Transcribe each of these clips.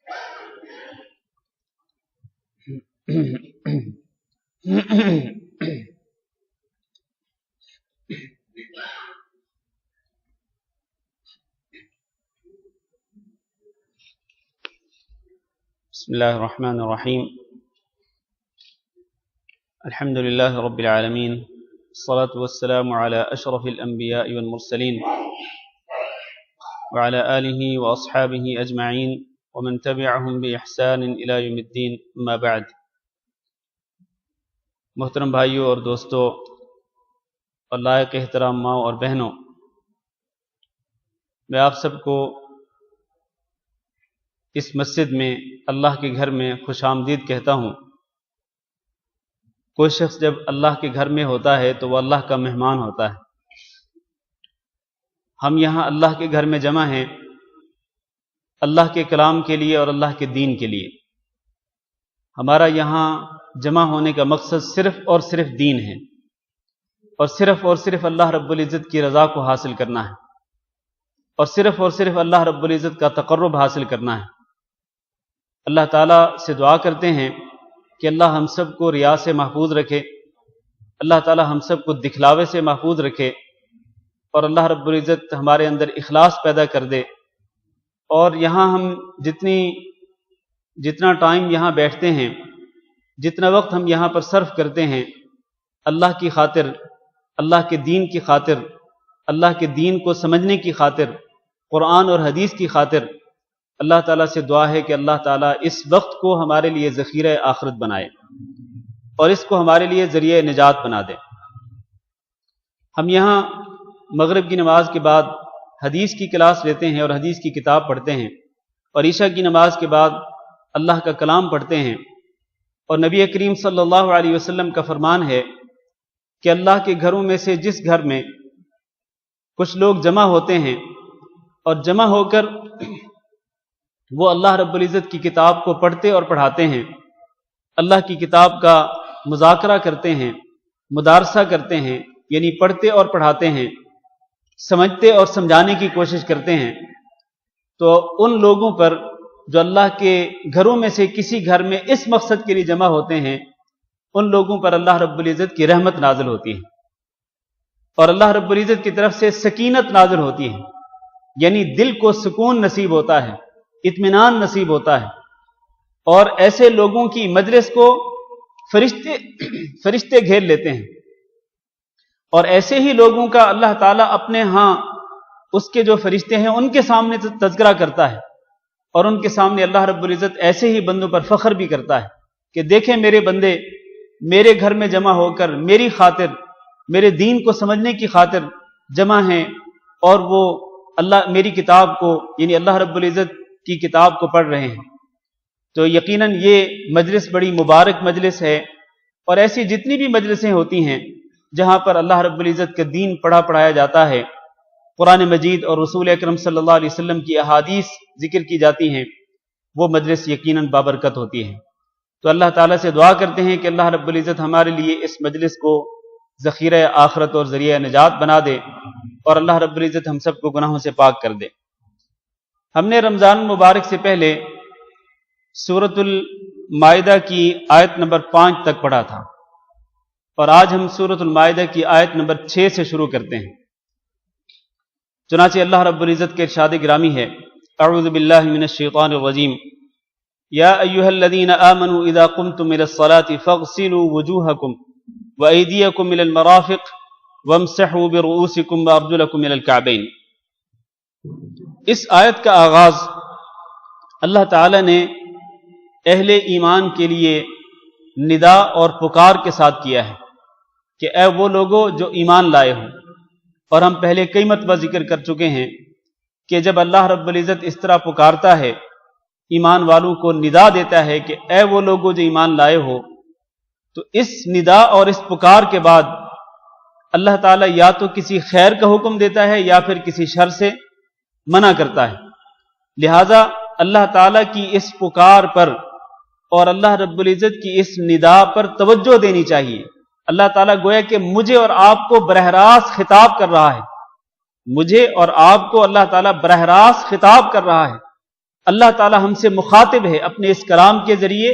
بسم الله الرحمن الرحيم. الحمد لله رب العالمين، الصلاة والسلام على أشرف الأنبياء والمرسلين وعلى آله وأصحابه أجمعين ومن تبعهم بإحسان إلى يوم الدين. أما بعد. محترم بھائیوں اور دوستو اور لائق احترام ماؤں اور بہنوں، میں آپ سب کو اس مسجد میں، اللہ کے گھر میں خوش آمدید کہتا ہوں۔ کوئی شخص جب اللہ کے گھر میں ہوتا ہے تو وہ اللہ کا مہمان ہوتا ہے۔ ہم یہاں اللہ کے گھر میں جمع ہیں اللہ کے کلام کے لیے اور اللہ کے دین کے لیے۔ ہمارا یہاں جمع ہونے کا مقصد صرف اور صرف دین ہے، اور صرف اللہ رب العزت کی رضا کو حاصل کرنا ہے، اور صرف اللہ رب العزت کا تقرب حاصل کرنا ہے۔ اللہ تعالیٰ سے دعا کرتے ہیں کہ اللہ ہم سب کو ریا سے محفوظ رکھے، اللہ تعالیٰ ہم سب کو دکھلاوے سے محفوظ رکھے، اور اللہ رب العزت ہمارے اندر اخلاص پیدا کر دے۔ اور یہاں ہم جتنا ٹائم یہاں بیٹھتے ہیں، جتنا وقت ہم یہاں پر صرف کرتے ہیں، اللہ کی خاطر، اللہ کے دین کی خاطر، اللہ کے دین کو سمجھنے کی خاطر، قرآن اور حدیث کی خاطر، اللہ تعالیٰ سے دعا ہے کہ اللہ تعالیٰ اس وقت کو ہمارے لیے ذخیرہ آخرت بنائے اور اس کو ہمارے لیے ذریعہ نجات بنا دے۔ ہم یہاں مغرب کی نماز کے بعد حدیث کی کلاس لیتے ہیں اور حدیث کی کتاب پڑھتے ہیں، اور عشاء کی نماز کے بعد اللہ کا کلام پڑھتے ہیں۔ اور نبی کریم صلی اللہ علیہ وسلم کا فرمان ہے کہ اللہ کے گھروں میں سے جس گھر میں کچھ لوگ جمع ہوتے ہیں اور جمع ہو کر وہ اللہ رب العزت کی کتاب کو پڑھتے اور پڑھاتے ہیں، اللہ کی کتاب کا مذاکرہ کرتے ہیں، مدارسہ کرتے ہیں، یعنی پڑھتے اور پڑھاتے ہیں، سمجھتے اور سمجھانے کی کوشش کرتے ہیں، تو ان لوگوں پر جو اللہ کے گھروں میں سے کسی گھر میں اس مقصد کے لیے جمع ہوتے ہیں، ان لوگوں پر اللہ رب العزت کی رحمت نازل ہوتی ہے، اور اللہ رب العزت کی طرف سے سکینت نازل ہوتی ہے، یعنی دل کو سکون نصیب ہوتا ہے، اطمینان نصیب ہوتا ہے، اور ایسے لوگوں کی مجلس کو فرشتے گھیر لیتے ہیں، اور ایسے ہی لوگوں کا اللہ تعالیٰ اپنے ہاں اس کے جو فرشتے ہیں ان کے سامنے تذکرہ کرتا ہے، اور ان کے سامنے اللہ رب العزت ایسے ہی بندوں پر فخر بھی کرتا ہے کہ دیکھیں میرے بندے میرے گھر میں جمع ہو کر میری خاطر، میرے دین کو سمجھنے کی خاطر جمع ہیں، اور وہ اللہ میری کتاب کو، یعنی اللہ رب العزت کی کتاب کو پڑھ رہے ہیں۔ تو یقیناً یہ مجلس بڑی مبارک مجلس ہے، اور ایسی جتنی بھی مجلسیں ہوتی ہیں جہاں پر اللہ رب العزت کا دین پڑھایا جاتا ہے، قرآن مجید اور رسول اکرم صلی اللہ علیہ وسلم کی احادیث ذکر کی جاتی ہیں، وہ مجلس یقیناً بابرکت ہوتی ہے۔ تو اللہ تعالیٰ سے دعا کرتے ہیں کہ اللہ رب العزت ہمارے لیے اس مجلس کو ذخیرہ آخرت اور ذریعہ نجات بنا دے، اور اللہ رب العزت ہم سب کو گناہوں سے پاک کر دے۔ ہم نے رمضان المبارک سے پہلے سورۃ المائدہ کی آیت نمبر 5 تک پڑھا تھا، اور آج ہم سورۃ المائدہ کی آیت نمبر 6 سے شروع کرتے ہیں۔ چنانچہ اللہ رب العزت کے ارشاد گرامی ہے، اعوذ باللہ من الشیطان الرجیم، یا ایھا الذین آمنوا اذا قمتم الى الصلاة فاغسلوا وجوہکم وایدیکم الى المرافق وامسحوا برؤوسکم وارجلکم الى الکعبین۔ اس آیت کا آغاز اللہ تعالی نے اہل ایمان کے لیے ندا اور پکار کے ساتھ کیا ہے کہ اے وہ لوگو جو ایمان لائے ہوں۔ اور ہم پہلے کئی مرتبہ ذکر کر چکے ہیں کہ جب اللہ رب العزت اس طرح پکارتا ہے، ایمان والوں کو ندا دیتا ہے کہ اے وہ لوگو جو ایمان لائے ہو، تو اس ندا اور اس پکار کے بعد اللہ تعالیٰ یا تو کسی خیر کا حکم دیتا ہے یا پھر کسی شر سے منع کرتا ہے۔ لہذا اللہ تعالیٰ کی اس پکار پر اور اللہ رب العزت کی اس ندا پر توجہ دینی چاہیے۔ اللہ تعالیٰ گویا کہ مجھے اور آپ کو براہ راست خطاب کر رہا ہے، مجھے اور آپ کو اللہ تعالیٰ براہ راست خطاب کر رہا ہے۔ اللہ تعالی ہم سے مخاطب ہے اپنے اس کلام کے ذریعے،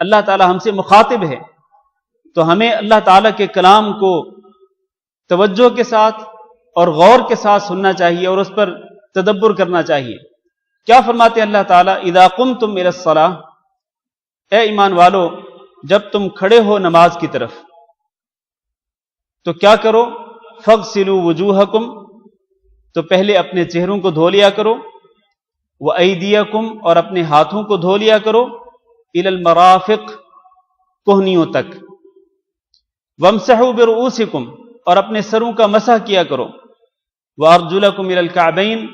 اللہ تعالی ہم سے مخاطب ہے، تو ہمیں اللہ تعالی کے کلام کو توجہ کے ساتھ اور غور کے ساتھ سننا چاہیے اور اس پر تدبر کرنا چاہیے۔ کیا فرماتے ہیں اللہ تعالیٰ؟ اذا قمتم الى الصلاۃ، اے ایمان والو جب تم کھڑے ہو نماز کی طرف تو کیا کرو؟ فاغسلوا وجوہکم، تو پہلے اپنے چہروں کو دھو لیا کرو، وایدیکم، اور اپنے ہاتھوں کو دھو لیا کرو، الی المرافق، کوہنیوں تک، وامسحوا برؤوسکم، اور اپنے سروں کا مسح کیا کرو، وارجلکم الی الکعبین،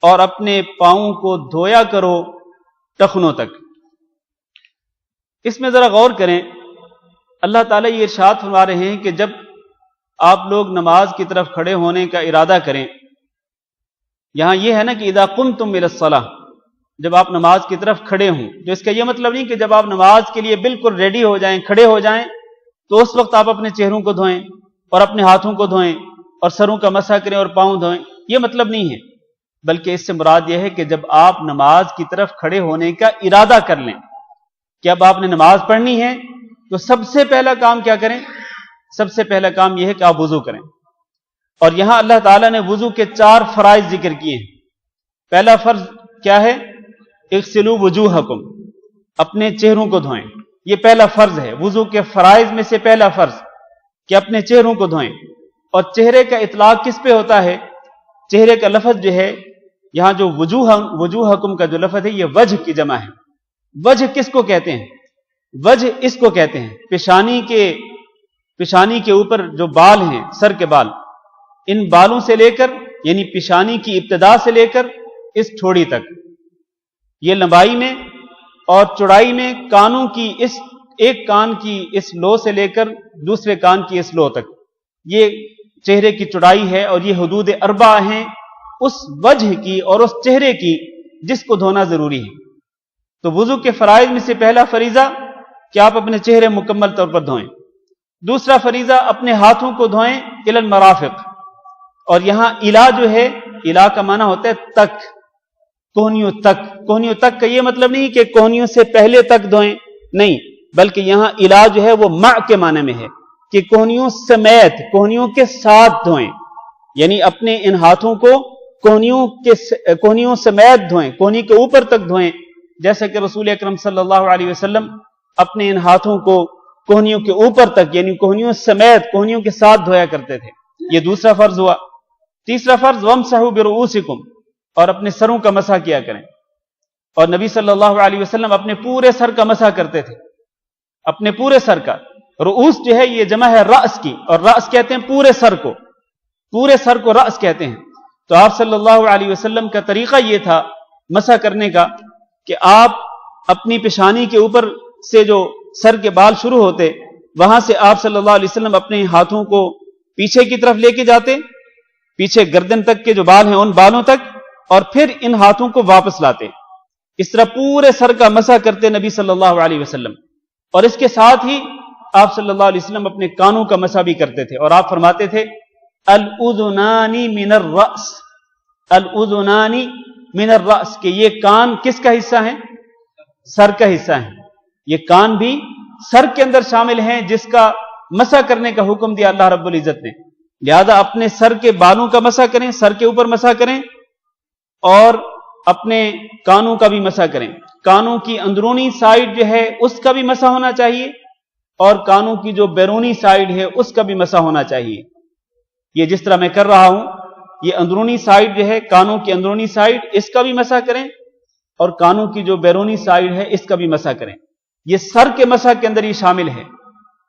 اور اپنے پاؤں کو دھویا کرو ٹخنوں تک۔ اس میں ذرا غور کریں، اللہ تعالیٰ یہ ارشاد فرما رہے ہیں کہ جب آپ لوگ نماز کی طرف کھڑے ہونے کا ارادہ کریں، یہاں یہ ہے نا کہ اذا قمتم الى الصلاۃ، جب آپ نماز کی طرف کھڑے ہوں، جو اس کا یہ مطلب نہیں کہ جب آپ نماز کے لیے بالکل ریڈی ہو جائیں، کھڑے ہو جائیں، تو اس وقت آپ اپنے چہروں کو دھوئیں اور اپنے ہاتھوں کو دھوئیں اور سروں کا مسح کریں اور پاؤں دھوئیں، یہ مطلب نہیں ہے، بلکہ اس سے مراد یہ ہے کہ جب آپ نماز کی طرف کھڑے ہونے کا ارادہ کر لیں کہ اب آپ نے نماز پڑھنی ہے، تو سب سے پہلا کام کیا کریں؟ سب سے پہلا کام یہ ہے کہ آپ وضو کریں۔ اور یہاں اللہ تعالیٰ نے وضو کے 4 فرائض ذکر کیے ہیں۔ پہلا فرض کیا ہے؟ اغسلوا وجوہکم، اپنے چہروں کو دھوئیں، یہ پہلا فرض ہے، وضو کے فرائض میں سے پہلا فرض کہ اپنے چہروں کو دھوئیں۔ اور چہرے کا اطلاق کس پہ ہوتا ہے؟ چہرے کا لفظ جو ہے یہاں جو وجوہکم کا جو لفظ ہے یہ وجہ کی جمع ہے۔ وجہ کس کو کہتے ہیں؟ وجہ اس کو کہتے ہیں پیشانی کے اوپر جو بال ہیں، سر کے بال، ان بالوں سے لے کر، یعنی پیشانی کی ابتدا سے لے کر اس ٹھوڑی تک، یہ لمبائی میں اور چوڑائی میں کانوں کی اس ایک کان کی اس لو سے لے کر دوسرے کان کی اس لو تک، یہ چہرے کی چوڑائی ہے، اور یہ حدود 4 ہیں اس وجہ کی اور اس چہرے کی جس کو دھونا ضروری ہے۔ تو وضو کے فرائض میں سے پہلا فریضہ کہ آپ اپنے چہرے مکمل طور پر دھوئیں۔ دوسرا فریضہ اپنے ہاتھوں کو دھوئیں الی المرافق، اور یہاں الا جو ہے، الا کا معنی ہوتا ہے تک، کوہنیوں تک۔ کوہنیوں تک کا یہ مطلب نہیں کہ کوہنیوں سے پہلے تک دھوئیں، نہیں، بلکہ یہاں الا جو ہے وہ مع کے معنی میں ہے کہ کوہنیوں سمیت، کوہنیوں کے ساتھ دھوئیں، یعنی اپنے ان ہاتھوں کو کوہنیوں سمیت دھوئیں، کوہنی کے اوپر تک دھوئیں، جیسا کہ رسول اکرم صلی اللہ علیہ وسلم اپنے ان ہاتھوں کو کوہنیوں کے اوپر تک، یعنی کوہنیوں سمیت، کوہنیوں کے ساتھ دھویا کرتے تھے۔ یہ دوسرا فرض ہوا۔ تیسرا فرض وامسحوا برؤوسکم، اور اپنے سروں کا مسح کیا کریں۔ اور نبی صلی اللہ علیہ وسلم اپنے پورے سر کا مسح کرتے تھے، اپنے پورے سر کا۔ رؤوس جو ہے یہ جمع ہے رأس کی، اور رأس کہتے ہیں پورے سر کو، پورے سر کو رأس کہتے ہیں۔ تو آپ صلی اللہ علیہ وسلم کا طریقہ یہ تھا مسح کرنے کا کہ آپ اپنی پیشانی کے اوپر سے جو سر کے بال شروع ہوتے، وہاں سے آپ صلی اللہ علیہ وسلم اپنے ہاتھوں کو پیچھے کی طرف لے کے جاتے، پیچھے گردن تک کے جو بال ہیں ان بالوں تک، اور پھر ان ہاتھوں کو واپس لاتے۔ اس طرح پورے سر کا مسح کرتے نبی صلی اللہ علیہ وسلم۔ اور اس کے ساتھ ہی آپ صلی اللہ علیہ وسلم اپنے کانوں کا مسح بھی کرتے تھے، اور آپ فرماتے تھے الاذنان من الرأس، الاذنان من الرأس، کہ یہ کان کس کا حصہ ہیں؟ سر کا حصہ ہیں۔ یہ کان بھی سر کے اندر شامل ہیں جس کا مسح کرنے کا حکم دیا اللہ رب العزت نے۔ لہذا اپنے سر کے بالوں کا مسح کریں، سر کے اوپر مسح کریں، اور اپنے کانوں کا بھی مسح کریں۔ کانوں کی اندرونی سائڈ جو ہے اس کا بھی مسح ہونا چاہیے، اور کانوں کی جو بیرونی سائڈ ہے اس کا بھی مسح ہونا چاہیے۔ یہ جس طرح میں کر رہا ہوں، یہ اندرونی سائڈ جو ہے، کانوں کی اندرونی سائڈ، اس کا بھی مسح کریں، اور کانوں کی جو بیرونی سائڈ ہے اس کا بھی مسح کریں۔ یہ سر کے مسح کے اندر ہی شامل ہے۔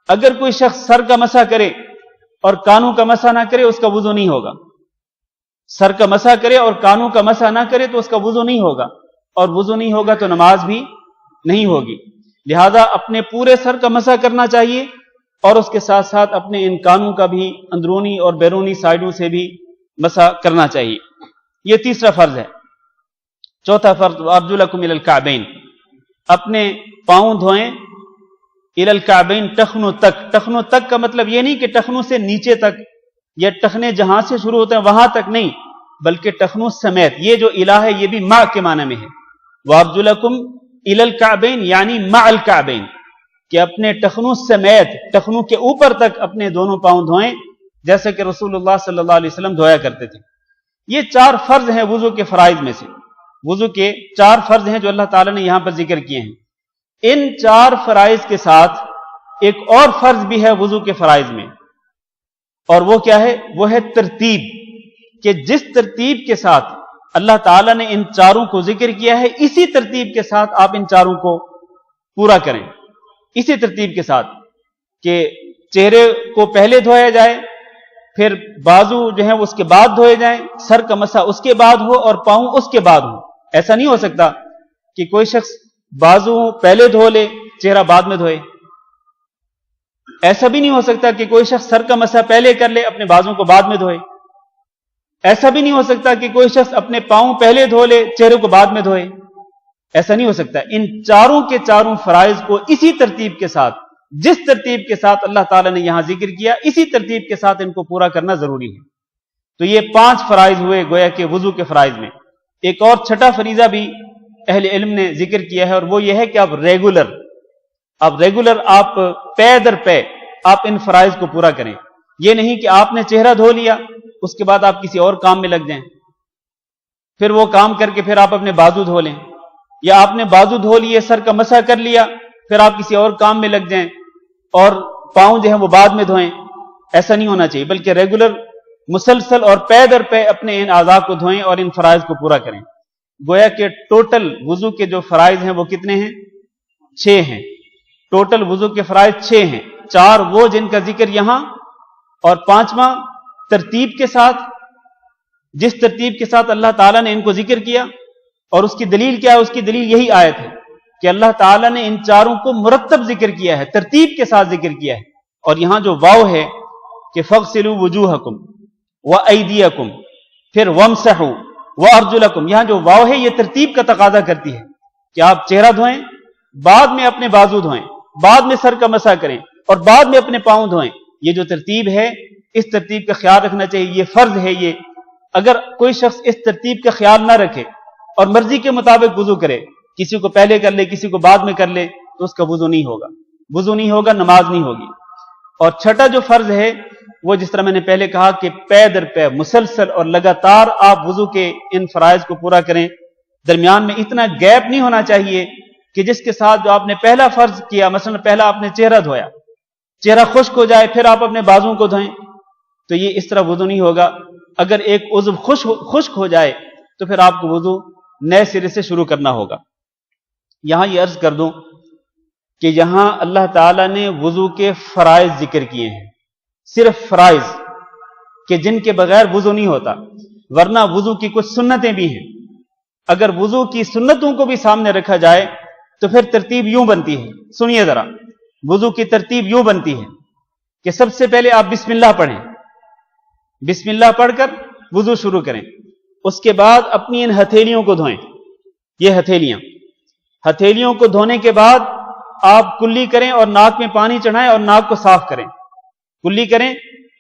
اگر کوئی شخص سر کا مسح کرے اور کانوں کا مسح نہ کرے، اس کا وضو نہیں ہوگا۔ سر کا مسح کرے اور کانوں کا مسح نہ کرے تو اس کا وضو نہیں ہوگا، اور وضو نہیں ہوگا تو نماز بھی نہیں ہوگی۔ لہذا اپنے پورے سر کا مسح کرنا چاہیے، اور اس کے ساتھ ساتھ اپنے ان کانوں کا بھی اندرونی اور بیرونی سائڈوں سے بھی مسح کرنا چاہیے۔ یہ تیسرا فرض ہے۔ چوتھا فرض وارجلکم الی الکعبین، اپنے پاؤں دھوئیں الی الکعبین، ٹخنوں تک۔ ٹخنوں تک کا مطلب یہ نہیں کہ ٹخنوں سے نیچے تک، یا ٹخنے جہاں سے شروع ہوتے ہیں وہاں تک نہیں، بلکہ ٹخنوں سمیت۔ یہ جو الہ ہے یہ بھی ماں کے معنی میں ہے، وارجلکم الی الکعبین یعنی مع الکعبین، کہ اپنے ٹخنوں سمیت، ٹخنوں کے اوپر تک اپنے دونوں پاؤں دھوئیں، جیسا کہ رسول اللہ صلی اللہ علیہ وسلم دھویا کرتے تھے۔ یہ 4 فرض ہیں وضو کے فرائض میں سے، وضو کے 4 فرض ہیں جو اللہ تعالیٰ نے یہاں پر ذکر کیے ہیں۔ ان 4 فرائض کے ساتھ ایک اور فرض بھی ہے وضو کے فرائض میں، اور وہ کیا ہے؟ وہ ہے ترتیب، کہ جس ترتیب کے ساتھ اللہ تعالیٰ نے ان 4 کو ذکر کیا ہے، اسی ترتیب کے ساتھ آپ ان 4 کو پورا کریں۔ اسی ترتیب کے ساتھ کہ چہرے کو پہلے دھویا جائے، پھر بازو جو ہیں اس کے بعد دھوئے جائیں، سر کا مسح اس کے بعد ہو اور پاؤں اس کے بعد ہو۔ ایسا نہیں ہو سکتا کہ کوئی شخص بازو پہلے دھو لے، چہرہ بعد میں دھوئے۔ ایسا بھی نہیں ہو سکتا کہ کوئی شخص سر کا مسح پہلے کر لے، اپنے بازو کو بعد میں دھوئے۔ ایسا بھی نہیں ہو سکتا کہ کوئی شخص اپنے پاؤں پہلے دھو لے، چہرے کو بعد میں دھوئے۔ ایسا نہیں ہو سکتا۔ ان 4 کے 4 فرائض کو اسی ترتیب کے ساتھ، جس ترتیب کے ساتھ اللہ تعالیٰ نے یہاں ذکر کیا، اسی ترتیب کے ساتھ ان کو پورا کرنا ضروری ہے۔ تو یہ 5 فرائض ہوئے گویا کہ وضو کے فرائض میں۔ ایک اور چھٹا فریضہ بھی اہل علم نے ذکر کیا ہے، اور وہ یہ ہے کہ آپ ریگولر آپ پے در پے آپ ان فرائض کو پورا کریں۔ یہ نہیں کہ آپ نے چہرہ دھو لیا، اس کے بعد آپ کسی اور کام میں لگ جائیں، پھر وہ کام کر کے پھر آپ اپنے بازو دھو لیں، یا آپ نے بازو دھو لیے، سر کا مسح کر لیا، پھر آپ کسی اور کام میں لگ جائیں اور پاؤں جو ہیں وہ بعد میں دھوئیں۔ ایسا نہیں ہونا چاہیے، بلکہ ریگولر، مسلسل اور پے در پے اپنے ان اعضاء کو دھوئیں اور ان فرائض کو پورا کریں۔ گویا کہ ٹوٹل وضو کے جو فرائض ہیں وہ کتنے ہیں؟ 6 ہیں۔ ٹوٹل وضو کے فرائض 6 ہیں، 4 وہ جن کا ذکر یہاں، اور 5واں ترتیب کے ساتھ، جس ترتیب کے ساتھ اللہ تعالیٰ نے ان کو ذکر کیا۔ اور اس کی دلیل کیا ہے؟ اس کی دلیل یہی آیت ہے کہ اللہ تعالیٰ نے ان 4 کو مرتب ذکر کیا ہے، ترتیب کے ساتھ ذکر کیا ہے۔ اور یہاں جو واو ہے کہ فَاغْسِلُوا وُجُوهَكُمْ وَأَيْدِيَكُمْ، پھر وَامْسَحُوا وَأَرْجُلَكُمْ، یہاں جو واو ہے یہ ترتیب کا تقاضا کرتی ہے کہ آپ چہرہ دھوئیں، بعد میں اپنے بازو دھوئیں، بعد میں سر کا مسح کریں، اور بعد میں اپنے پاؤں دھوئیں۔ یہ جو ترتیب ہے، اس ترتیب کا خیال رکھنا چاہیے، یہ فرض ہے۔ یہ اگر کوئی شخص اس ترتیب کا خیال نہ رکھے اور مرضی کے مطابق وضو کرے، کسی کو پہلے کر لے، کسی کو بعد میں کر لے، تو اس کا وضو نہیں ہوگا، نماز نہیں ہوگی۔ اور چھٹا جو فرض ہے وہ، جس طرح میں نے پہلے کہا کہ پے در پے مسلسل اور لگاتار آپ وضو کے ان فرائض کو پورا کریں، درمیان میں اتنا گیپ نہیں ہونا چاہیے کہ جس کے ساتھ جو آپ نے پہلا فرض کیا، مثلا پہلا آپ نے چہرہ دھویا، چہرہ خشک ہو جائے، پھر آپ اپنے بازوں کو دھوئیں، تو یہ اس طرح وضو نہیں ہوگا۔ اگر ایک عضو خشک ہو جائے تو پھر آپ کو وضو نئے سرے سے شروع کرنا ہوگا۔ یہاں یہ عرض کر دوں کہ یہاں اللہ تعالیٰ نے وضو کے فرائض ذکر کیے ہیں، صرف فرائض، کہ جن کے بغیر وضو نہیں ہوتا، ورنہ وضو کی کچھ سنتیں بھی ہیں۔ اگر وضو کی سنتوں کو بھی سامنے رکھا جائے تو پھر ترتیب یوں بنتی ہے، سنیے ذرا، وضو کی ترتیب یوں بنتی ہے کہ سب سے پہلے آپ بسم اللہ پڑھیں، بسم اللہ پڑھ کر وضو شروع کریں، اس کے بعد اپنی ان ہتھیلیوں کو دھوئیں، یہ ہتھیلیوں کو دھونے کے بعد آپ کلی کریں اور ناک میں پانی چڑھائیں اور ناک کو صاف کریں، کلی کریں،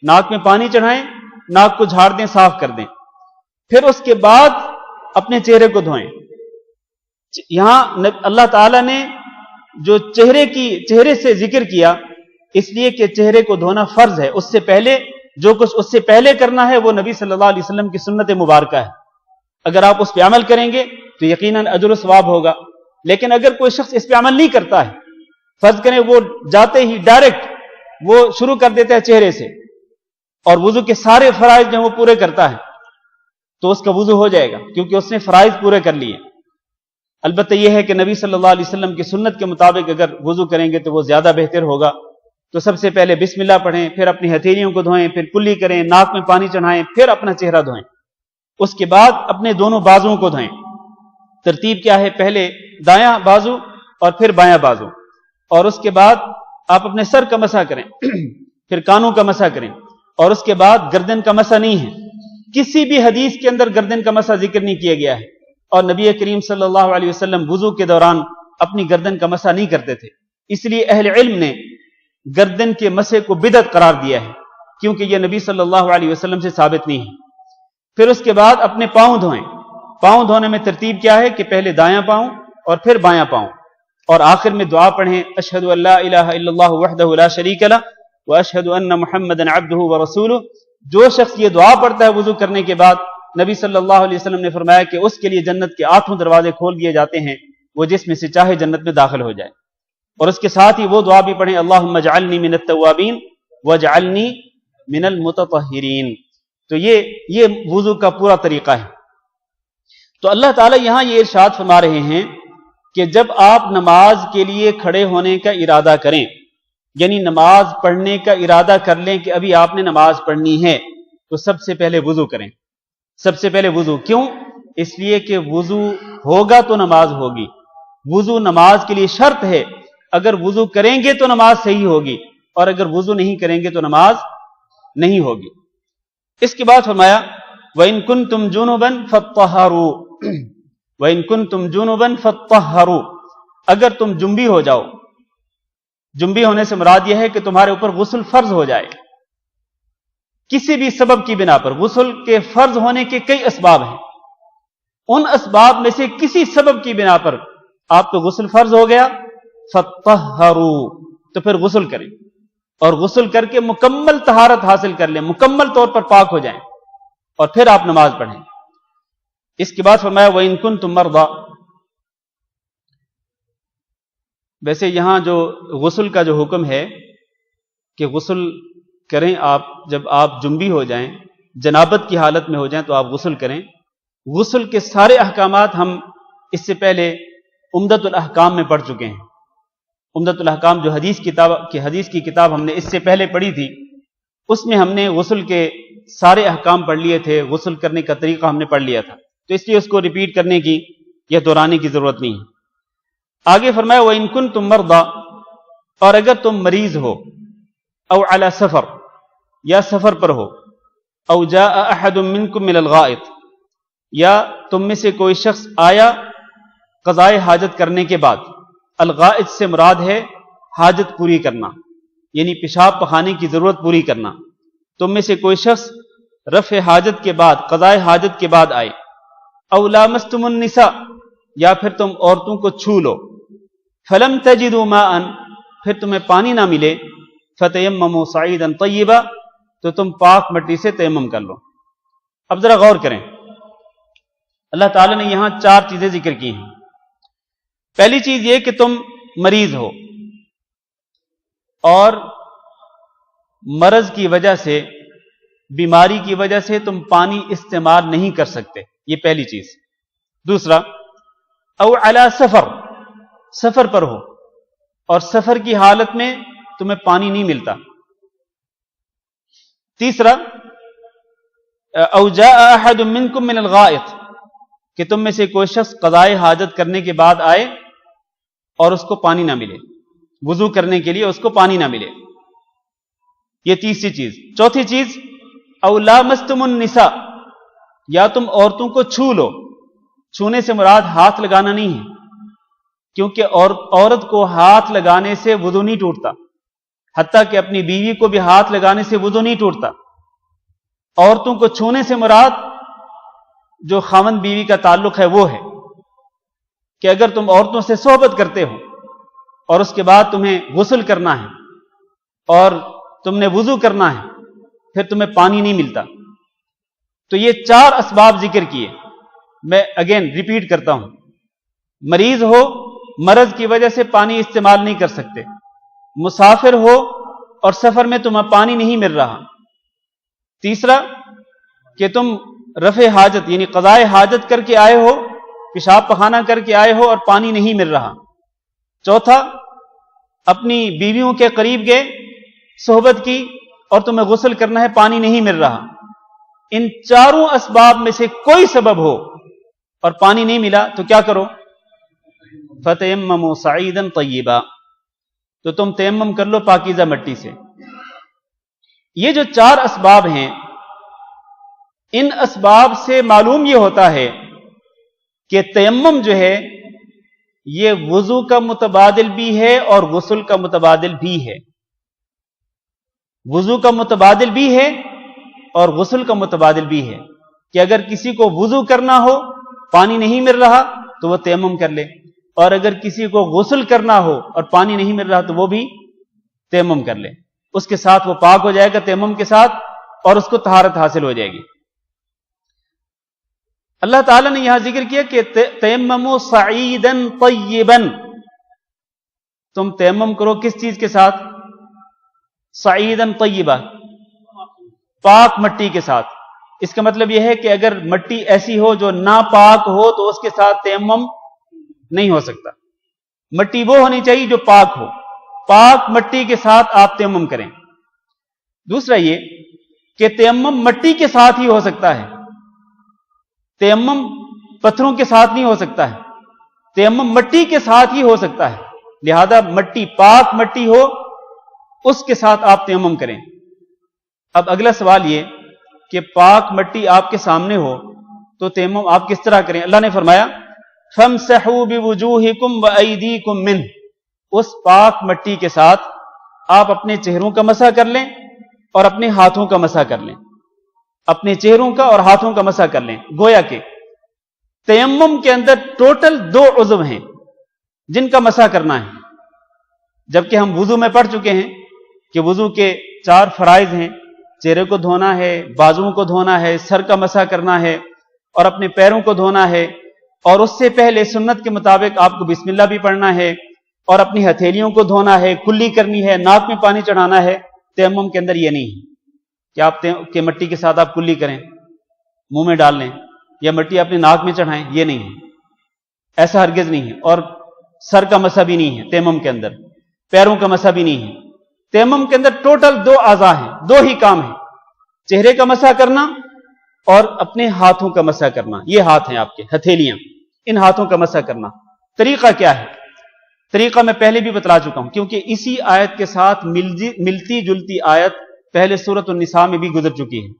ناک میں پانی چڑھائیں، ناک کو جھاڑ دیں، صاف کر دیں، پھر اس کے بعد اپنے چہرے کو دھوئیں۔ یہاں اللہ تعالیٰ نے جو چہرے سے ذکر کیا، اس لیے کہ چہرے کو دھونا فرض ہے، اس سے پہلے جو کچھ اس سے پہلے کرنا ہے وہ نبی صلی اللہ علیہ وسلم کی سنت مبارکہ ہے، اگر آپ اس پہ عمل کریں گے تو یقیناً اجر و ثواب ہوگا۔ لیکن اگر کوئی شخص اس پہ عمل نہیں کرتا ہے، فرض کریں وہ جاتے ہی ڈائریکٹ وہ شروع کر دیتا ہے چہرے سے، اور وضو کے سارے فرائض جو وہ پورے کرتا ہے، تو اس کا وضو ہو جائے گا، کیونکہ اس نے فرائض پورے کر لیے۔ البتہ یہ ہے کہ نبی صلی اللہ علیہ وسلم کی سنت کے مطابق اگر وضو کریں گے تو وہ زیادہ بہتر ہوگا۔ تو سب سے پہلے بسم اللہ پڑھیں، پھر اپنی ہتھیلیوں کو دھوئیں، پھر کلی کریں، ناک میں پانی چڑھائیں، پھر اپنا چہرہ دھوئیں، اس کے بعد اپنے دونوں بازوؤں کو دھوئیں۔ ترتیب کیا ہے؟ پہلے دایاں بازو اور پھر بایاں بازو، اور اس کے بعد آپ اپنے سر کا مسح کریں، پھر کانوں کا مسح کریں، اور اس کے بعد گردن کا مسح نہیں ہے، کسی بھی حدیث کے اندر گردن کا مسح ذکر نہیں کیا گیا ہے، اور نبی کریم صلی اللہ علیہ وسلم وضو کے دوران اپنی گردن کا مسح نہیں کرتے تھے، اس لیے اہل علم نے گردن کے مسح کو بدعت قرار دیا ہے، کیونکہ یہ نبی صلی اللہ علیہ وسلم سے ثابت نہیں ہے۔ پھر اس کے بعد اپنے پاؤں دھوئیں، پاؤں دھونے میں ترتیب کیا ہے کہ پہلے دایاں پاؤں اور پھر بایاں پاؤں، اور آخر میں دعا پڑھیں اشہد ان لا الہ الا اللہ وحدہ لا شریک لہ واشہد ان محمدا عبدہ ورسولہ۔ جو شخص یہ دعا پڑھتا ہے وضو کرنے کے بعد، نبی صلی اللہ علیہ وسلم نے فرمایا کہ اس کے لیے جنت کے 8 دروازے کھول دیے جاتے ہیں، وہ جس میں سے چاہے جنت میں داخل ہو جائے۔ اور اس کے ساتھ ہی وہ دعا بھی پڑھیں اللہم اجعلنی من التوابین واجعلنی من المتطہرین۔ تو یہ وضو کا پورا طریقہ ہے۔ تو اللہ تعالیٰ یہاں یہ ارشاد فرما رہے ہیں کہ جب آپ نماز کے لیے کھڑے ہونے کا ارادہ کریں، یعنی نماز پڑھنے کا ارادہ کر لیں کہ ابھی آپ نے نماز پڑھنی ہے، تو سب سے پہلے وضو کریں۔ سب سے پہلے وضو کیوں؟ اس لیے کہ وضو ہوگا تو نماز ہوگی۔ وضو نماز کے لیے شرط ہے، اگر وضو کریں گے تو نماز صحیح ہوگی، اور اگر وضو نہیں کریں گے تو نماز نہیں ہوگی۔ اس کے بعد فرمایا وَإِن كُنتُمْ جُنُبًا فَاطَّهَّرُوا وَإِن كُنتُمْ جُنُبًا فَاطَّهَّرُوا، اگر تم جنبی ہو جاؤ۔ جنبی ہونے سے مراد یہ ہے کہ تمہارے اوپر غسل فرض ہو جائے کسی بھی سبب کی بنا پر۔ غسل کے فرض ہونے کے کئی اسباب ہیں، ان اسباب میں سے کسی سبب کی بنا پر آپ کو غسل فرض ہو گیا، فَاطَّهَّرُوا، تو پھر غسل کریں، اور غسل کر کے مکمل طہارت حاصل کر لیں، مکمل طور پر پاک ہو جائیں، اور پھر آپ نماز پڑھیں۔ اس کے بعد فرمایا وَإِن كُنتُم مَرْضَىٰ۔ ویسے یہاں جو غسل کا جو حکم ہے کہ غسل کریں آپ، جب آپ جنبی ہو جائیں، جنابت کی حالت میں ہو جائیں تو آپ غسل کریں۔ غسل کے سارے احکامات ہم اس سے پہلے عمدۃ الاحکام میں پڑھ چکے ہیں۔ عمدۃ الاحکام جو حدیث کی کتاب ہم نے اس سے پہلے پڑھی تھی، اس میں ہم نے غسل کے سارے احکام پڑھ لیے تھے، غسل کرنے کا طریقہ ہم نے پڑھ لیا تھا، تو اس لیے اس کو ریپیٹ کرنے کی یا دہرانے کی ضرورت نہیں ہے۔ آگے فرمایا وَإِن كُنتُم مَرْضَىٰ، اور اگر تم مریض ہو، او علی سفر، یا سفر پر ہو، او جاء احد منکم من الغائط، یا تم میں سے کوئی شخص آیا قضائے حاجت کرنے کے بعد۔ الغائط سے مراد ہے حاجت پوری کرنا، یعنی پیشاب پخانے کی ضرورت پوری کرنا۔ تم میں سے کوئی شخص رفع حاجت کے بعد، قضائے حاجت کے بعد آئے۔ او لامستم النساء، یا پھر تم عورتوں کو چھو لو۔ فلم تجدوا ماء، پھر تمہیں پانی نہ ملے۔ فتیمموا صعیدا طیبا، تو تم پاک مٹی سے تیمم کر لو۔ اب ذرا غور کریں، اللہ تعالیٰ نے یہاں 4 چیزیں ذکر کی ہیں۔ پہلی چیز یہ کہ تم مریض ہو اور مرض کی وجہ سے، بیماری کی وجہ سے تم پانی استعمال نہیں کر سکتے، یہ پہلی چیز۔ دوسرا، او علی سفر، سفر پر ہو اور سفر کی حالت میں تمہیں پانی نہیں ملتا۔ تیسرا، او جاء احد منکم من الغائط، کہ تم میں سے کوئی شخص قضائے حاجت کرنے کے بعد آئے اور اس کو پانی نہ ملے، وضو کرنے کے لیے اس کو پانی نہ ملے، یہ تیسری چیز۔ چوتھی چیز، او لامستم النساء، یا تم عورتوں کو چھو لو۔ چھونے سے مراد ہاتھ لگانا نہیں ہے، کیونکہ عورت کو ہاتھ لگانے سے وضو نہیں ٹوٹتا، حتیٰ کہ اپنی بیوی کو بھی ہاتھ لگانے سے وضو نہیں ٹوٹتا۔ عورتوں کو چھونے سے مراد جو خاوند بیوی کا تعلق ہے وہ ہے کہ اگر تم عورتوں سے صحبت کرتے ہو اور اس کے بعد تمہیں غسل کرنا ہے اور تم نے وضو کرنا ہے، پھر تمہیں پانی نہیں ملتا، تو یہ 4 اسباب ذکر کیے۔ میں اگین ریپیٹ کرتا ہوں، مریض ہو، مرض کی وجہ سے پانی استعمال نہیں کر سکتے، مسافر ہو اور سفر میں تمہیں پانی نہیں مل رہا۔ تیسرا کہ تم رفع حاجت یعنی قضائے حاجت کر کے آئے ہو، پیشاب پخانہ کر کے آئے ہو اور پانی نہیں مل رہا۔ چوتھا، اپنی بیویوں کے قریب گئے، صحبت کی اور تمہیں غسل کرنا ہے، پانی نہیں مل رہا۔ ان 4 اسباب میں سے کوئی سبب ہو اور پانی نہیں ملا تو کیا کرو؟ فتیمموا صعیدا طیبا، تو تم تیمم کر لو پاکیزہ مٹی سے۔ یہ جو 4 اسباب ہیں، ان اسباب سے معلوم یہ ہوتا ہے کہ تیمم جو ہے یہ وضو کا متبادل بھی ہے اور غسل کا متبادل بھی ہے۔ وضو کا متبادل بھی ہے اور غسل کا متبادل بھی ہے، کہ اگر کسی کو وضو کرنا ہو پانی نہیں مل رہا تو وہ تیمم کر لے، اور اگر کسی کو غسل کرنا ہو اور پانی نہیں مل رہا تو وہ بھی تیمم کر لے، اس کے ساتھ وہ پاک ہو جائے گا تیمم کے ساتھ، اور اس کو طہارت حاصل ہو جائے گی۔ اللہ تعالیٰ نے یہاں ذکر کیا کہ تیمموا صعیدا طیبا، تم تیمم کرو کس چیز کے ساتھ؟ صعیدا طیبا، پاک مٹی کے ساتھ۔ اس کا مطلب یہ ہے کہ اگر مٹی ایسی ہو جو ناپاک ہو تو اس کے ساتھ تیمم نہیں ہو سکتا، مٹی وہ ہونی چاہیے جو پاک ہو، پاک مٹی کے ساتھ آپ تیمم کریں۔ دوسرا یہ کہ تیمم مٹی کے ساتھ ہی ہو سکتا ہے، تیمم پتھروں کے ساتھ نہیں ہو سکتا ہے، تیمم مٹی کے ساتھ ہی ہو سکتا ہے، لہذا مٹی پاک مٹی ہو اس کے ساتھ آپ تیمم کریں۔ اب اگلا سوال یہ کہ پاک مٹی آپ کے سامنے ہو تو تیمم آپ کس طرح کریں؟ اللہ نے فرمایا فَامْسَحُوا بِوُجُوهِكُمْ وَأَيْدِيكُمْ مِنْهُ، اس پاک مٹی کے ساتھ آپ اپنے چہروں کا مسح کر لیں اور اپنے ہاتھوں کا مسح کر لیں، اپنے چہروں کا اور ہاتھوں کا مسح کر لیں۔ گویا کہ تیمم کے اندر ٹوٹل 2 عضو ہیں جن کا مسح کرنا ہے، جبکہ ہم وضو میں پڑھ چکے ہیں کہ وضو کے 4 فرائض ہیں، چہرے کو دھونا ہے، بازوؤں کو دھونا ہے، سر کا مسح کرنا ہے اور اپنے پیروں کو دھونا ہے، اور اس سے پہلے سنت کے مطابق آپ کو بسم اللہ بھی پڑھنا ہے اور اپنی ہتھیلیوں کو دھونا ہے، کلی کرنی ہے، ناک میں پانی چڑھانا ہے۔ تیمم کے اندر یہ نہیں ہے کہ آپ کہ مٹی کے ساتھ آپ کلی کریں، منہ میں ڈال لیں یا مٹی اپنے ناک میں چڑھائیں، یہ نہیں ہے، ایسا ہرگز نہیں ہے۔ اور سر کا مسح بھی نہیں ہے تیمم کے اندر، پیروں کا مسح بھی نہیں ہے۔ تیمم کے اندر ٹوٹل 2 اعضاء ہیں، 2 ہی کام ہیں، چہرے کا مسح کرنا اور اپنے ہاتھوں کا مسح کرنا۔ یہ ہاتھ ہیں آپ کے، ہتھیلیاں، ان ہاتھوں کا مسح کرنا۔ طریقہ کیا ہے؟ طریقہ میں پہلے بھی بتلا چکا ہوں، کیونکہ اسی آیت کے ساتھ ملتی جلتی آیت پہلے سورۃ النساء میں بھی گزر چکی ہے،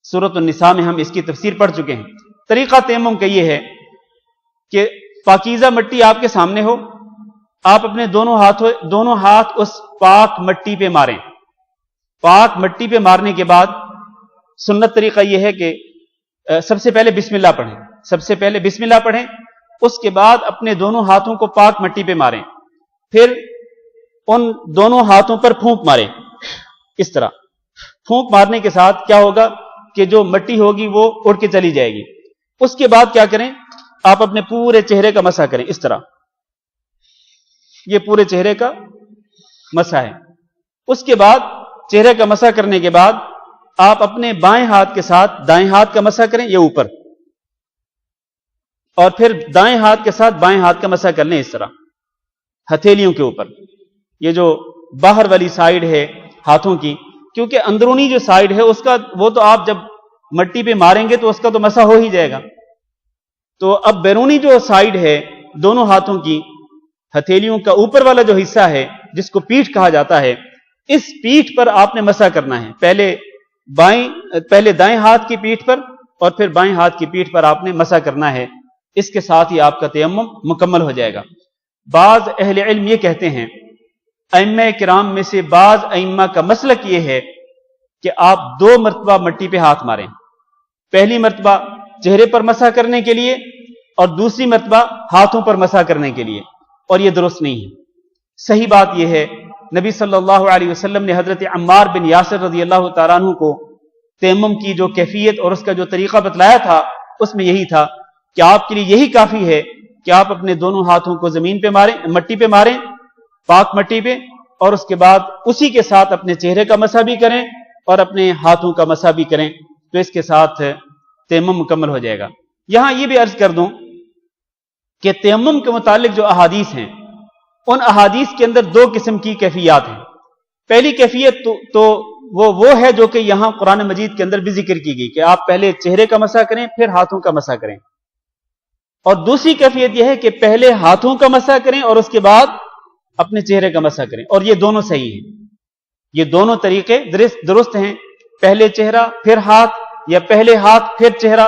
سورۃ النساء میں ہم اس کی تفسیر پڑھ چکے ہیں۔ طریقہ تیمم کا یہ ہے کہ پاکیزہ مٹی آپ کے سامنے ہو، آپ اپنے دونوں ہاتھ اس پاک مٹی پہ ماریں۔ پاک مٹی پہ مارنے کے بعد سنت طریقہ یہ ہے کہ سب سے پہلے بسم اللہ پڑھیں، سب سے پہلے بسم اللہ پڑھیں، اس کے بعد اپنے دونوں ہاتھوں کو پاک مٹی پہ ماریں، پھر ان دونوں ہاتھوں پر پھونک ماریں۔ اس طرح پھونک مارنے کے ساتھ کیا ہوگا کہ جو مٹی ہوگی وہ اڑ کے چلی جائے گی۔ اس کے بعد کیا کریں؟ آپ اپنے پورے چہرے کا مسح کریں، اس طرح، یہ پورے چہرے کا مسح ہے۔ اس کے بعد چہرے کا مسح کرنے کے بعد آپ اپنے بائیں ہاتھ کے ساتھ دائیں ہاتھ کا مسح کریں، یہ اوپر، اور پھر دائیں ہاتھ کے ساتھ بائیں ہاتھ کا مسح کر لیں، اس طرح ہتھیلیوں کے اوپر۔ یہ جو باہر والی سائیڈ ہے ہاتھوں کی، کیونکہ اندرونی جو سائیڈ ہے اس کا وہ تو آپ جب مٹی پہ ماریں گے تو اس کا تو مسح ہو ہی جائے گا، تو اب بیرونی جو سائیڈ ہے دونوں ہاتھوں کی، ہتھیلیوں کا اوپر والا جو حصہ ہے جس کو پیٹھ کہا جاتا ہے، اس پیٹھ پر آپ نے مسح کرنا ہے، پہلے دائیں ہاتھ کی پیٹھ پر اور پھر بائیں ہاتھ کی پیٹھ پر آپ نے مسح کرنا ہے۔ اس کے ساتھ ہی آپ کا تیمم مکمل ہو جائے گا۔ بعض اہل علم یہ کہتے ہیں، ائمہ کرام میں سے بعض ائمہ کا مسلک یہ ہے کہ آپ 2 مرتبہ مٹی پہ ہاتھ ماریں، پہلی مرتبہ چہرے پر مسح کرنے کے لیے اور دوسری مرتبہ ہاتھوں پر مسح کرنے کے لیے، اور یہ درست نہیں ہے۔ صحیح بات یہ ہے، نبی صلی اللہ علیہ وسلم نے حضرت عمار بن یاسر رضی اللہ تعالیٰ عنہ کو تیمم کی جو کیفیت اور اس کا جو طریقہ بتلایا تھا، اس میں یہی تھا کہ آپ کے لیے یہی کافی ہے کہ آپ اپنے دونوں ہاتھوں کو زمین پہ ماریں، مٹی پہ ماریں، پاک مٹی پہ، اور اس کے بعد اسی کے ساتھ اپنے چہرے کا مسح بھی کریں اور اپنے ہاتھوں کا مسح بھی کریں، تو اس کے ساتھ تیمم مکمل ہو جائے گا۔ یہاں یہ بھی عرض کر دوں کہ تیمم کے متعلق جو احادیث ہیں، ان احادیث کے اندر 2 قسم کی کیفیات ہیں۔ پہلی کیفیت تو وہ ہے جو کہ یہاں قرآن مجید کے اندر بھی ذکر کی گئی کہ آپ پہلے چہرے کا مسح کریں پھر ہاتھوں کا مسح کریں، اور دوسری کیفیت یہ ہے کہ پہلے ہاتھوں کا مسح کریں اور اس کے بعد اپنے چہرے کا مسح کریں، اور یہ دونوں صحیح ہیں، یہ دونوں طریقے درست ہیں، پہلے چہرہ پھر ہاتھ یا پہلے ہاتھ پھر چہرہ،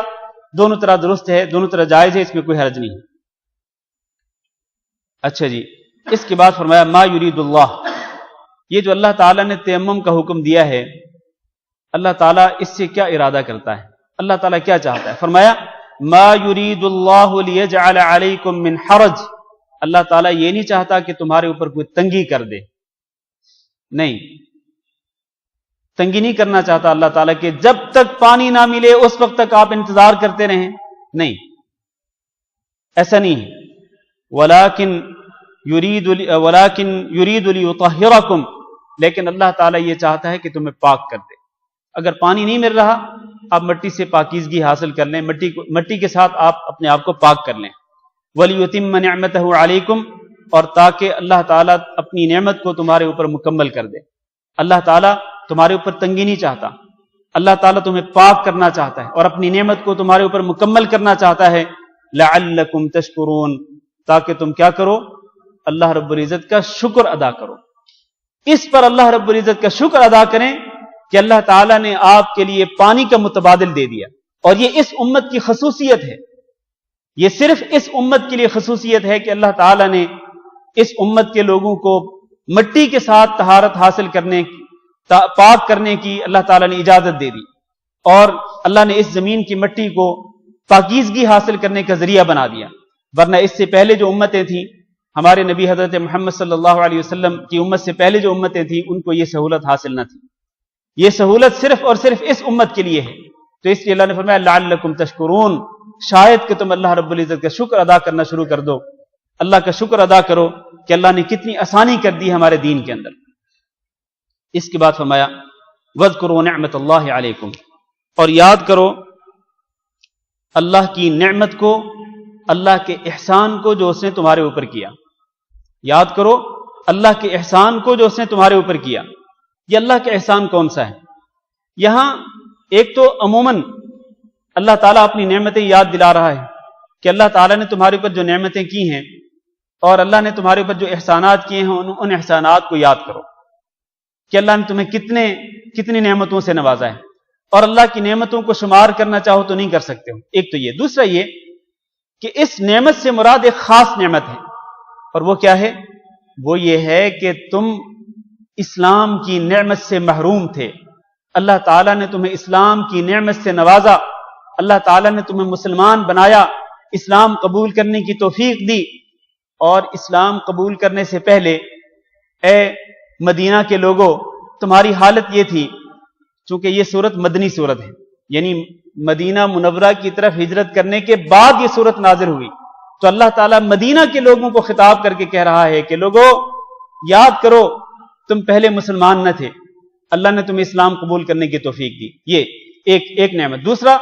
دونوں طرح درست ہے، دونوں طرح جائز ہے، اس میں کوئی حرج نہیں ہے۔ اچھا جی، اس کے بعد فرمایا ما یرید اللہ، یہ جو اللہ تعالیٰ نے تیمم کا حکم دیا ہے، اللہ تعالیٰ اس سے کیا ارادہ کرتا ہے، اللہ تعالیٰ کیا چاہتا ہے؟ فرمایا ما یرید اللہ لیجعل علیکم من حرج، اللہ تعالیٰ یہ نہیں چاہتا کہ تمہارے اوپر کوئی تنگی کر دے، نہیں، تنگی نہیں کرنا چاہتا اللہ تعالیٰ کہ جب تک پانی نہ ملے اس وقت تک آپ انتظار کرتے رہیں، نہیں، ایسا نہیں ہے۔ ولیکن یرید لیطہرکم، لیکن اللہ تعالیٰ یہ چاہتا ہے کہ تمہیں پاک کر دے۔ اگر پانی نہیں مل رہا، آپ مٹی سے پاکیزگی حاصل کر لیں، مٹی کے ساتھ آپ اپنے آپ کو پاک کر لیں۔ وَلِيُتِمَّ نِعْمَتَهُ عَلَيْكُمْ، اور تاکہ اللہ تعالیٰ اپنی نعمت کو تمہارے اوپر مکمل کر دے۔ اللہ تعالیٰ تمہارے اوپر تنگی نہیں چاہتا، اللہ تعالیٰ تمہیں پاک کرنا چاہتا ہے اور اپنی نعمت کو تمہارے اوپر مکمل کرنا چاہتا ہے۔ لَعَلَّكُمْ تَشْكُرُونَ، تاکہ تم کیا کرو؟ اللہ رب العزت کا شکر ادا کرو۔ اس پر اللہ رب العزت کا شکر ادا کریں کہ اللہ تعالیٰ نے آپ کے لیے پانی کا متبادل دے دیا، اور یہ اس امت کی خصوصیت ہے، یہ صرف اس امت کے لیے خصوصیت ہے کہ اللہ تعالیٰ نے اس امت کے لوگوں کو مٹی کے ساتھ طہارت حاصل کرنے کی، پاک کرنے کی اللہ تعالیٰ نے اجازت دے دی، اور اللہ نے اس زمین کی مٹی کو پاکیزگی حاصل کرنے کا ذریعہ بنا دیا۔ ورنہ اس سے پہلے جو امتیں تھیں، ہمارے نبی حضرت محمد صلی اللہ علیہ وسلم کی امت سے پہلے جو امتیں تھیں، ان کو یہ سہولت حاصل نہ تھی۔ یہ سہولت صرف اور صرف اس امت کے لیے ہے، تو اس لیے اللہ نے فرمایا لعلکم تشکرون، شاید کہ تم اللہ رب العزت کا شکر ادا کرنا شروع کر دو۔ اللہ کا شکر ادا کرو کہ اللہ نے کتنی آسانی کر دی ہمارے دین کے اندر۔ اس کے بعد فرمایا وَاذْكُرُوا نِعْمَةَ اللَّهِ عَلَيْكُمْ، اور یاد کرو اللہ کی نعمت کو، اللہ کے احسان کو جو اس نے تمہارے اوپر کیا۔ یاد کرو اللہ کے احسان کو جو اس نے تمہارے اوپر کیا۔ یہ اللہ کا احسان کون سا ہے؟ یہاں ایک تو عموماً اللہ تعالیٰ اپنی نعمتیں یاد دلا رہا ہے کہ اللہ تعالیٰ نے تمہارے اوپر جو نعمتیں کی ہیں اور اللہ نے تمہارے اوپر جو احسانات کیے ہیں، ان احسانات کو یاد کرو کہ اللہ نے تمہیں کتنی نعمتوں سے نوازا ہے، اور اللہ کی نعمتوں کو شمار کرنا چاہو تو نہیں کر سکتے ہو۔ ایک تو یہ، دوسرا یہ کہ اس نعمت سے مراد ایک خاص نعمت ہے، اور وہ کیا ہے؟ وہ یہ ہے کہ تم اسلام کی نعمت سے محروم تھے، اللہ تعالیٰ نے تمہیں اسلام کی نعمت سے نوازا، اللہ تعالیٰ نے تمہیں مسلمان بنایا، اسلام قبول کرنے کی توفیق دی۔ اور اسلام قبول کرنے سے پہلے اے مدینہ کے لوگوں، تمہاری حالت یہ تھی، چونکہ یہ سورت مدنی سورت ہے، یعنی مدینہ منورہ کی طرف ہجرت کرنے کے بعد یہ سورت نازل ہوئی، تو اللہ تعالیٰ مدینہ کے لوگوں کو خطاب کر کے کہہ رہا ہے کہ لوگوں یاد کرو تم پہلے مسلمان نہ تھے، اللہ نے تمہیں اسلام قبول کرنے کی توفیق دی۔ یہ ایک نعمت۔ دوسرا،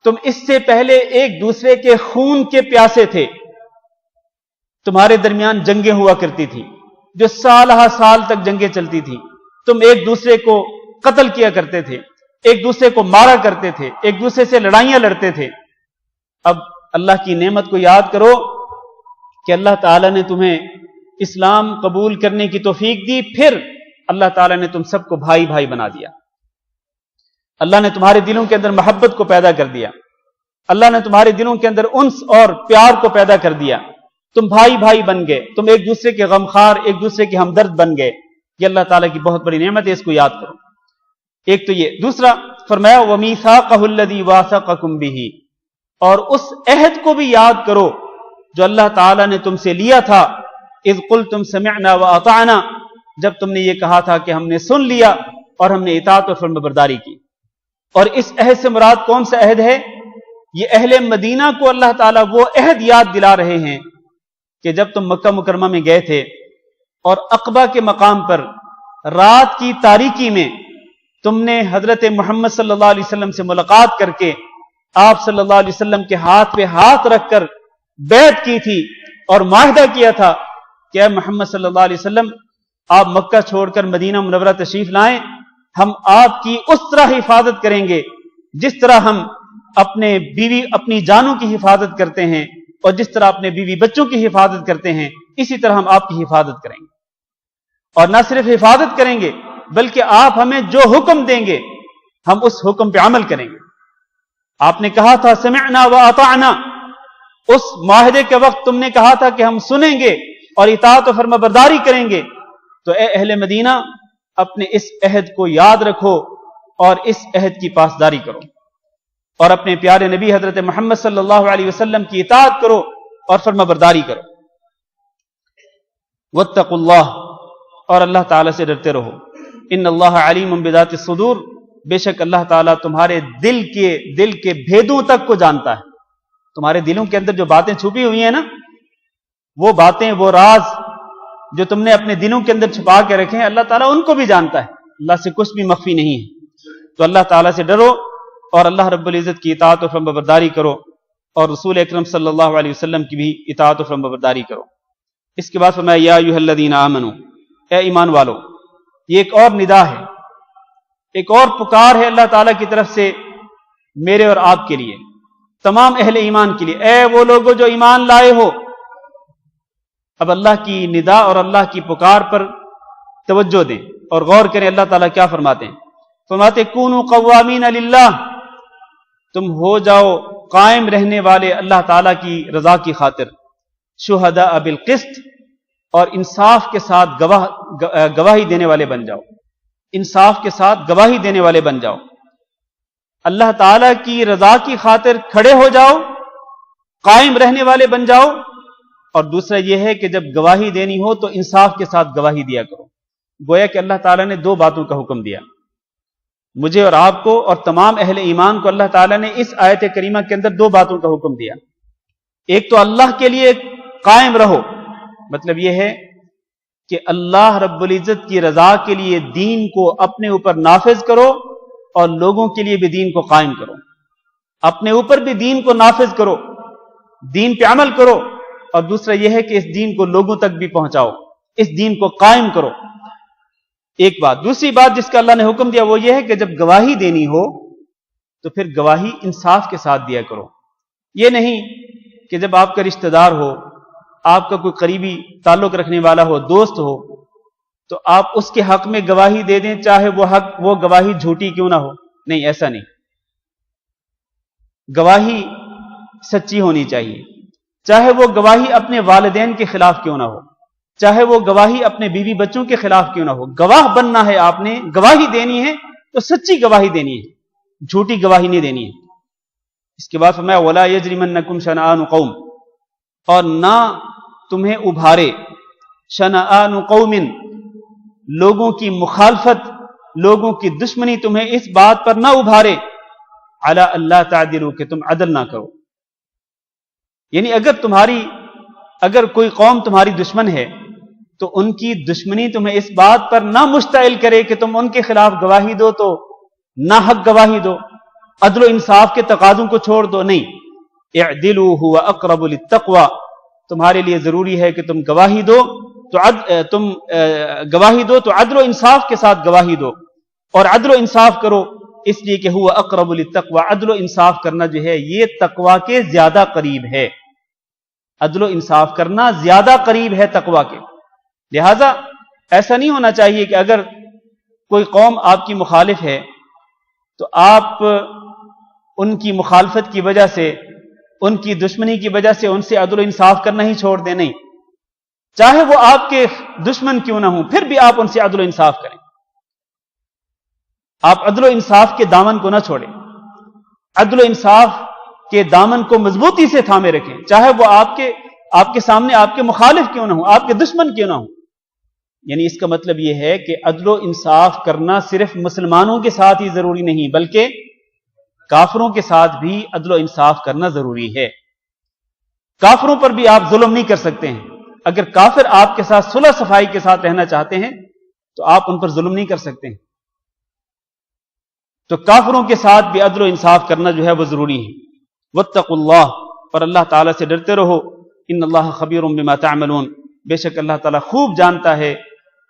تم اس سے پہلے ایک دوسرے کے خون کے پیاسے تھے، تمہارے درمیان جنگیں ہوا کرتی تھی، جو سالہ سال تک جنگیں چلتی تھی، تم ایک دوسرے کو قتل کیا کرتے تھے، ایک دوسرے کو مارا کرتے تھے، ایک دوسرے سے لڑائیاں لڑتے تھے۔ اب اللہ کی نعمت کو یاد کرو کہ اللہ تعالیٰ نے تمہیں اسلام قبول کرنے کی توفیق دی، پھر اللہ تعالیٰ نے تم سب کو بھائی بھائی بنا دیا، اللہ نے تمہارے دلوں کے اندر محبت کو پیدا کر دیا، اللہ نے تمہارے دلوں کے اندر انس اور پیار کو پیدا کر دیا، تم بھائی بھائی بن گئے، تم ایک دوسرے کے غمخوار، ایک دوسرے کے ہمدرد بن گئے۔ یہ اللہ تعالیٰ کی بہت بڑی نعمت ہے، اس کو یاد کرو۔ ایک تو یہ۔ دوسرا فرمایا وَمِيثَاقَهُ الَّذِي وَاثَقَكُم بِهِ، اور اس عہد کو بھی یاد کرو جو اللہ تعالیٰ نے تم سے لیا تھا، اذ قلتم سمعنا وأطعنا، جب تم نے یہ کہا تھا کہ ہم نے سن لیا اور ہم نے اطاعت اور فرمانبرداری کی۔ اور اس عہد سے مراد کون سا عہد ہے؟ یہ اہل مدینہ کو اللہ تعالیٰ وہ عہد یاد دلا رہے ہیں کہ جب تم مکہ مکرمہ میں گئے تھے اور عقبہ کے مقام پر رات کی تاریکی میں تم نے حضرت محمد صلی اللہ علیہ وسلم سے ملاقات کر کے آپ صلی اللہ علیہ وسلم کے ہاتھ پہ ہاتھ رکھ کر بیعت کی تھی اور معاہدہ کیا تھا کہ اے محمد صلی اللہ علیہ وسلم، آپ مکہ چھوڑ کر مدینہ منورہ تشریف لائیں، ہم آپ کی اس طرح حفاظت کریں گے جس طرح ہم اپنی جانوں کی حفاظت کرتے ہیں، اور جس طرح اپنے بیوی بچوں کی حفاظت کرتے ہیں، اسی طرح ہم آپ کی حفاظت کریں گے۔ اور نہ صرف حفاظت کریں گے بلکہ آپ ہمیں جو حکم دیں گے ہم اس حکم پہ عمل کریں گے۔ آپ نے کہا تھا سمعنا واطعنا، اس معاہدے کے وقت تم نے کہا تھا کہ ہم سنیں گے اور اطاعت و فرما برداری کریں گے، تو اے اہل مدینہ اپنے اس عہد کو یاد رکھو اور اس عہد کی پاسداری کرو۔ اور اپنے پیارے نبی حضرت محمد صلی اللہ علیہ وسلم کی اطاعت کرو اور فرما برداری کرو۔ واتقوا اللہ، اور اللہ تعالیٰ سے ڈرتے رہو۔ ان اللہ علیم بذات الصدور، بے شک اللہ تعالیٰ تمہارے دل کے بھیدوں تک کو جانتا ہے۔ تمہارے دلوں کے اندر جو باتیں چھپی ہوئی ہیں نا، وہ باتیں، وہ راز جو تم نے اپنے دلوں کے اندر چھپا کے رکھے ہیں، اللہ تعالیٰ ان کو بھی جانتا ہے۔ اللہ سے کچھ بھی مخفی نہیں ہے۔ تو اللہ تعالیٰ سے ڈرو اور اللہ رب العزت کی اطاعت و فرما برداری کرو، اور رسول اکرم صلی اللہ علیہ وسلم کی بھی اطاعت و فرما برداری کرو۔ اس کے بعد فرمایا یا ایھا الذین آمنوا، اے ایمان والو۔ یہ ایک اور ندا ہے، ایک اور پکار ہے اللہ تعالیٰ کی طرف سے میرے اور آپ کے لیے، تمام اہل ایمان کے لیے۔ اے وہ لوگوں جو ایمان لائے ہو۔ اب اللہ کی ندا اور اللہ کی پکار پر توجہ دیں اور غور کریں اللہ تعالیٰ کیا فرماتے ہیں۔ فرماتے کونوا قوامین للہ، تم ہو جاؤ قائم رہنے والے اللہ تعالیٰ کی رضا کی خاطر، شہداء بالقسط، اور انصاف کے ساتھ گواہی دینے والے بن جاؤ، انصاف کے ساتھ گواہی دینے والے بن جاؤ۔ اللہ تعالیٰ کی رضا کی خاطر کھڑے ہو جاؤ، قائم رہنے والے بن جاؤ، اور دوسرا یہ ہے کہ جب گواہی دینی ہو تو انصاف کے ساتھ گواہی دیا کرو۔ گویا کہ اللہ تعالیٰ نے دو باتوں کا حکم دیا، مجھے اور آپ کو اور تمام اہل ایمان کو اللہ تعالیٰ نے اس آیت کریمہ کے اندر دو باتوں کا حکم دیا۔ ایک تو اللہ کے لیے قائم رہو، مطلب یہ ہے کہ اللہ رب العزت کی رضا کے لیے دین کو اپنے اوپر نافذ کرو اور لوگوں کے لیے بھی دین کو قائم کرو۔ اپنے اوپر بھی دین کو نافذ کرو، دین پہ عمل کرو، اور دوسرا یہ ہے کہ اس دین کو لوگوں تک بھی پہنچاؤ، اس دین کو قائم کرو۔ ایک بات۔ دوسری بات جس کا اللہ نے حکم دیا وہ یہ ہے کہ جب گواہی دینی ہو تو پھر گواہی انصاف کے ساتھ دیا کرو۔ یہ نہیں کہ جب آپ کا رشتہ دار ہو، آپ کا کوئی قریبی تعلق رکھنے والا ہو، دوست ہو، تو آپ اس کے حق میں گواہی دے دیں، چاہے وہ گواہی جھوٹی کیوں نہ ہو۔ نہیں، ایسا نہیں۔ گواہی سچی ہونی چاہیے، چاہے وہ گواہی اپنے والدین کے خلاف کیوں نہ ہو، چاہے وہ گواہی اپنے بیوی بچوں کے خلاف کیوں نہ ہو۔ گواہ بننا ہے، آپ نے گواہی دینی ہے تو سچی گواہی دینی ہے، جھوٹی گواہی نہیں دینی ہے۔ اس کے بعد فرمایا وَلَا يَجْرِمَنَّكُمْ شَنَآنُ قَوْمٍ، اور نہ تمہیں ابھارے شنآن قوم، لوگوں کی مخالفت، لوگوں کی دشمنی تمہیں اس بات پر نہ ابھارے، علی اللہ تعدلوا، کہ تم عدل نہ کرو۔ یعنی اگر کوئی قوم تمہاری دشمن ہے تو ان کی دشمنی تمہیں اس بات پر نہ مشتعل کرے کہ تم ان کے خلاف گواہی دو تو نہ حق گواہی دو، عدل و انصاف کے تقاضوں کو چھوڑ دو۔ نہیں، اعدلوا هو اقرب للتقوى، تمہارے لیے ضروری ہے کہ تم گواہی دو تو عدل و انصاف کے ساتھ گواہی دو، اور عدل و انصاف کرو اس لیے کہ هو اقرب للتقوى، عدل و انصاف کرنا جو ہے یہ تقوی کے زیادہ قریب ہے۔ عدل و انصاف کرنا زیادہ قریب ہے تقوی کے۔ لہذا ایسا نہیں ہونا چاہیے کہ اگر کوئی قوم آپ کی مخالف ہے تو آپ ان کی مخالفت کی وجہ سے، ان کی دشمنی کی وجہ سے ان سے عدل و انصاف کرنا ہی چھوڑ دیں۔ نہیں، چاہے وہ آپ کے دشمن کیوں نہ ہوں پھر بھی آپ ان سے عدل و انصاف کریں۔ آپ عدل و انصاف کے دامن کو نہ چھوڑیں، عدل و انصاف کے دامن کو مضبوطی سے تھامے رکھیں، چاہے وہ آپ کے سامنے آپ کے مخالف کیوں نہ ہوں، آپ کے دشمن کیوں نہ ہوں۔ یعنی اس کا مطلب یہ ہے کہ عدل و انصاف کرنا صرف مسلمانوں کے ساتھ ہی ضروری نہیں، بلکہ کافروں کے ساتھ بھی عدل و انصاف کرنا ضروری ہے۔ کافروں پر بھی آپ ظلم نہیں کر سکتے ہیں۔ اگر کافر آپ کے ساتھ صلح صفائی کے ساتھ رہنا چاہتے ہیں تو آپ ان پر ظلم نہیں کر سکتے ہیں۔ تو کافروں کے ساتھ بھی عدل و انصاف کرنا جو ہے وہ ضروری ہے۔ واتقوا اللہ، اور اللہ تعالیٰ سے ڈرتے رہو۔ ان اللہ خبیر بما تعملون، بے شک اللہ تعالیٰ خوب جانتا ہے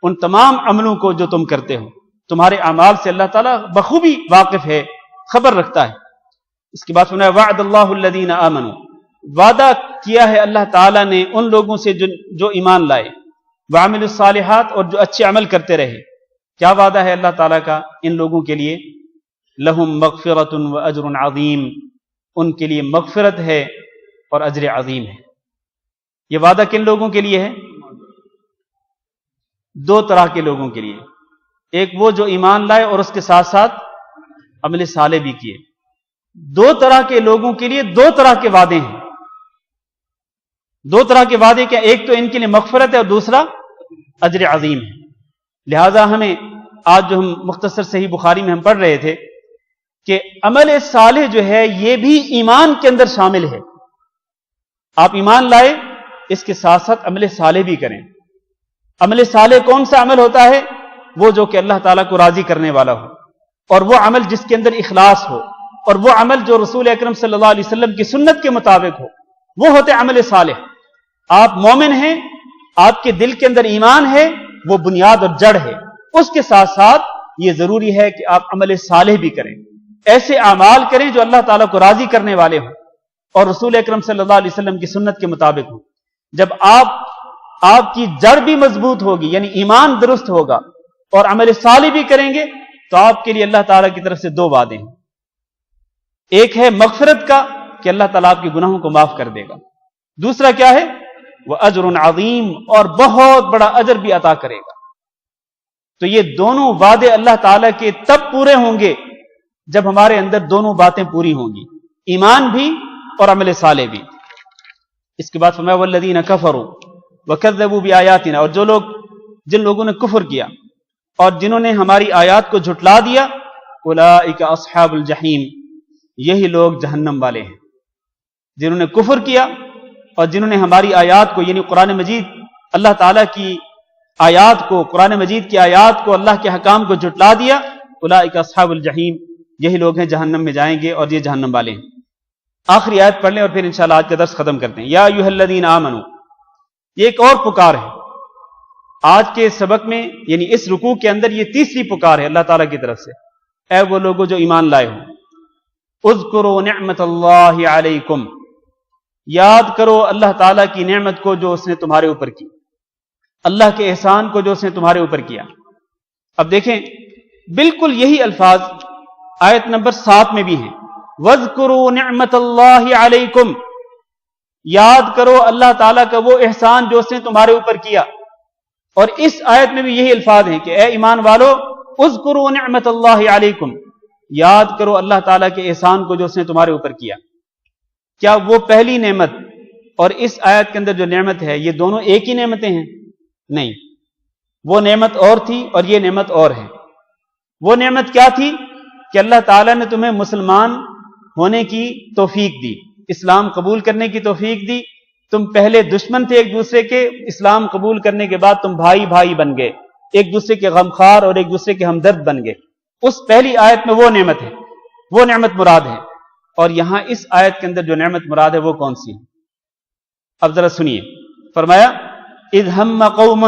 ان تمام عملوں کو جو تم کرتے ہو۔ تمہارے اعمال سے اللہ تعالیٰ بخوبی واقف ہے، خبر رکھتا ہے۔ اس کے بعد سنا وعد اللہ الذین آمنوا، وعدہ کیا ہے اللہ تعالیٰ نے ان لوگوں سے جو ایمان لائے، وعملوا الصالحات، اور جو اچھے عمل کرتے رہے۔ کیا وعدہ ہے اللہ تعالیٰ کا ان لوگوں کے لیے؟ لہم مغفرۃ واجر عظیم، ان کے لیے مغفرت ہے اور اجر عظیم ہے۔ یہ وعدہ کن لوگوں کے لیے ہے؟ دو طرح کے لوگوں کے لیے، ایک وہ جو ایمان لائے اور اس کے ساتھ ساتھ عمل صالح بھی کیے۔ دو طرح کے لوگوں کے لیے دو طرح کے وعدے ہیں. دو طرح کے وعدے کیا؟ ایک تو ان کے لیے مغفرت ہے اور دوسرا اجر عظیم ہے. لہذا ہمیں آج جو ہم مختصر صحیح بخاری میں ہم پڑھ رہے تھے کہ عمل صالح جو ہے یہ بھی ایمان کے اندر شامل ہے. آپ ایمان لائے، اس کے ساتھ ساتھ عمل صالح بھی کریں. عمل صالح کون سا عمل ہوتا ہے؟ وہ جو کہ اللہ تعالیٰ کو راضی کرنے والا ہو، اور وہ عمل جس کے اندر اخلاص ہو، اور وہ عمل جو رسول اکرم صلی اللہ علیہ وسلم کی سنت کے مطابق ہو، وہ ہوتے عمل صالح. آپ مومن ہیں، آپ کے دل کے اندر ایمان ہے، وہ بنیاد اور جڑ ہے. اس کے ساتھ ساتھ یہ ضروری ہے کہ آپ عمل صالح بھی کریں، ایسے اعمال کریں جو اللہ تعالیٰ کو راضی کرنے والے ہوں اور رسول اکرم صلی اللہ علیہ وسلم کی سنت کے مطابق ہوں. جب آپ کی جڑ بھی مضبوط ہوگی، یعنی ایمان درست ہوگا، اور عمل صالح بھی کریں گے، تو آپ کے لیے اللہ تعالیٰ کی طرف سے دو وعدے ہیں. ایک ہے مغفرت کا کہ اللہ تعالیٰ آپ کے گناہوں کو معاف کر دے گا. دوسرا کیا ہے؟ وہ اجر عظیم، اور بہت بڑا اجر بھی عطا کرے گا. تو یہ دونوں وعدے اللہ تعالیٰ کے تب پورے ہوں گے جب ہمارے اندر دونوں باتیں پوری ہوں گی، ایمان بھی اور عمل صالح بھی. اس کے بعد فرمایا والذین کفروا وکذبوا بآیاتنا، اور جن لوگوں نے کفر کیا اور جنہوں نے ہماری آیات کو جھٹلا دیا، اولئک اصحاب الجحیم، یہی لوگ جہنم والے ہیں. جنہوں نے کفر کیا اور جنہوں نے ہماری آیات کو، یعنی قرآن مجید، اللہ تعالیٰ کی آیات کو، قرآن مجید کی آیات کو، اللہ کے حکام کو جھٹلا دیا، اولئک اصحاب الجحیم، یہی لوگ ہیں جہنم میں جائیں گے اور یہ جہنم والے ہیں. آخری آیت پڑھ لیں اور پھر انشاءاللہ آج کا درس ختم کرتے ہیں. یا ایھا الذین آمنوا، یہ ایک اور پکار ہے آج کے سبق میں، یعنی اس رکوع کے اندر یہ تیسری پکار ہے اللہ تعالیٰ کی طرف سے. اے وہ لوگوں جو ایمان لائے ہو، اذکروا نعمت اللہ علیکم، یاد کرو اللہ تعالیٰ کی نعمت کو جو اس نے تمہارے اوپر کی، اللہ کے احسان کو جو اس نے تمہارے اوپر کیا. اب دیکھیں بالکل یہی الفاظ آیت نمبر 7 میں بھی ہیں. وَاذْكُرُوا نِعْمَةَ اللَّهِ عَلَيْكُمْ، یاد کرو اللہ تعالیٰ کا وہ احسان جو اس نے تمہارے اوپر کیا. اور اس آیت میں بھی یہی الفاظ ہیں کہ اے ایمان والو، اذکروا نعمت اللہ علیکم، یاد کرو اللہ تعالیٰ کے احسان کو جو اس نے تمہارے اوپر کیا. کیا وہ پہلی نعمت اور اس آیت کے اندر جو نعمت ہے یہ دونوں ایک ہی نعمتیں ہیں؟ نہیں، وہ نعمت اور تھی اور یہ نعمت اور ہے. وہ نعمت کیا تھی؟ کہ اللہ تعالیٰ نے تمہیں مسلمان ہونے کی توفیق دی، اسلام قبول کرنے کی توفیق دی. تم پہلے دشمن تھے ایک دوسرے کے، اسلام قبول کرنے کے بعد تم بھائی بھائی بن گئے، ایک دوسرے کے غمخوار اور ایک دوسرے کے ہمدرد بن گئے. اس پہلی آیت میں وہ نعمت ہے، وہ نعمت مراد ہے. اور یہاں اس آیت کے اندر جو نعمت مراد ہے وہ کون سی ہے؟ اب ذرا سنیے. فرمایا اذ ہم قوم،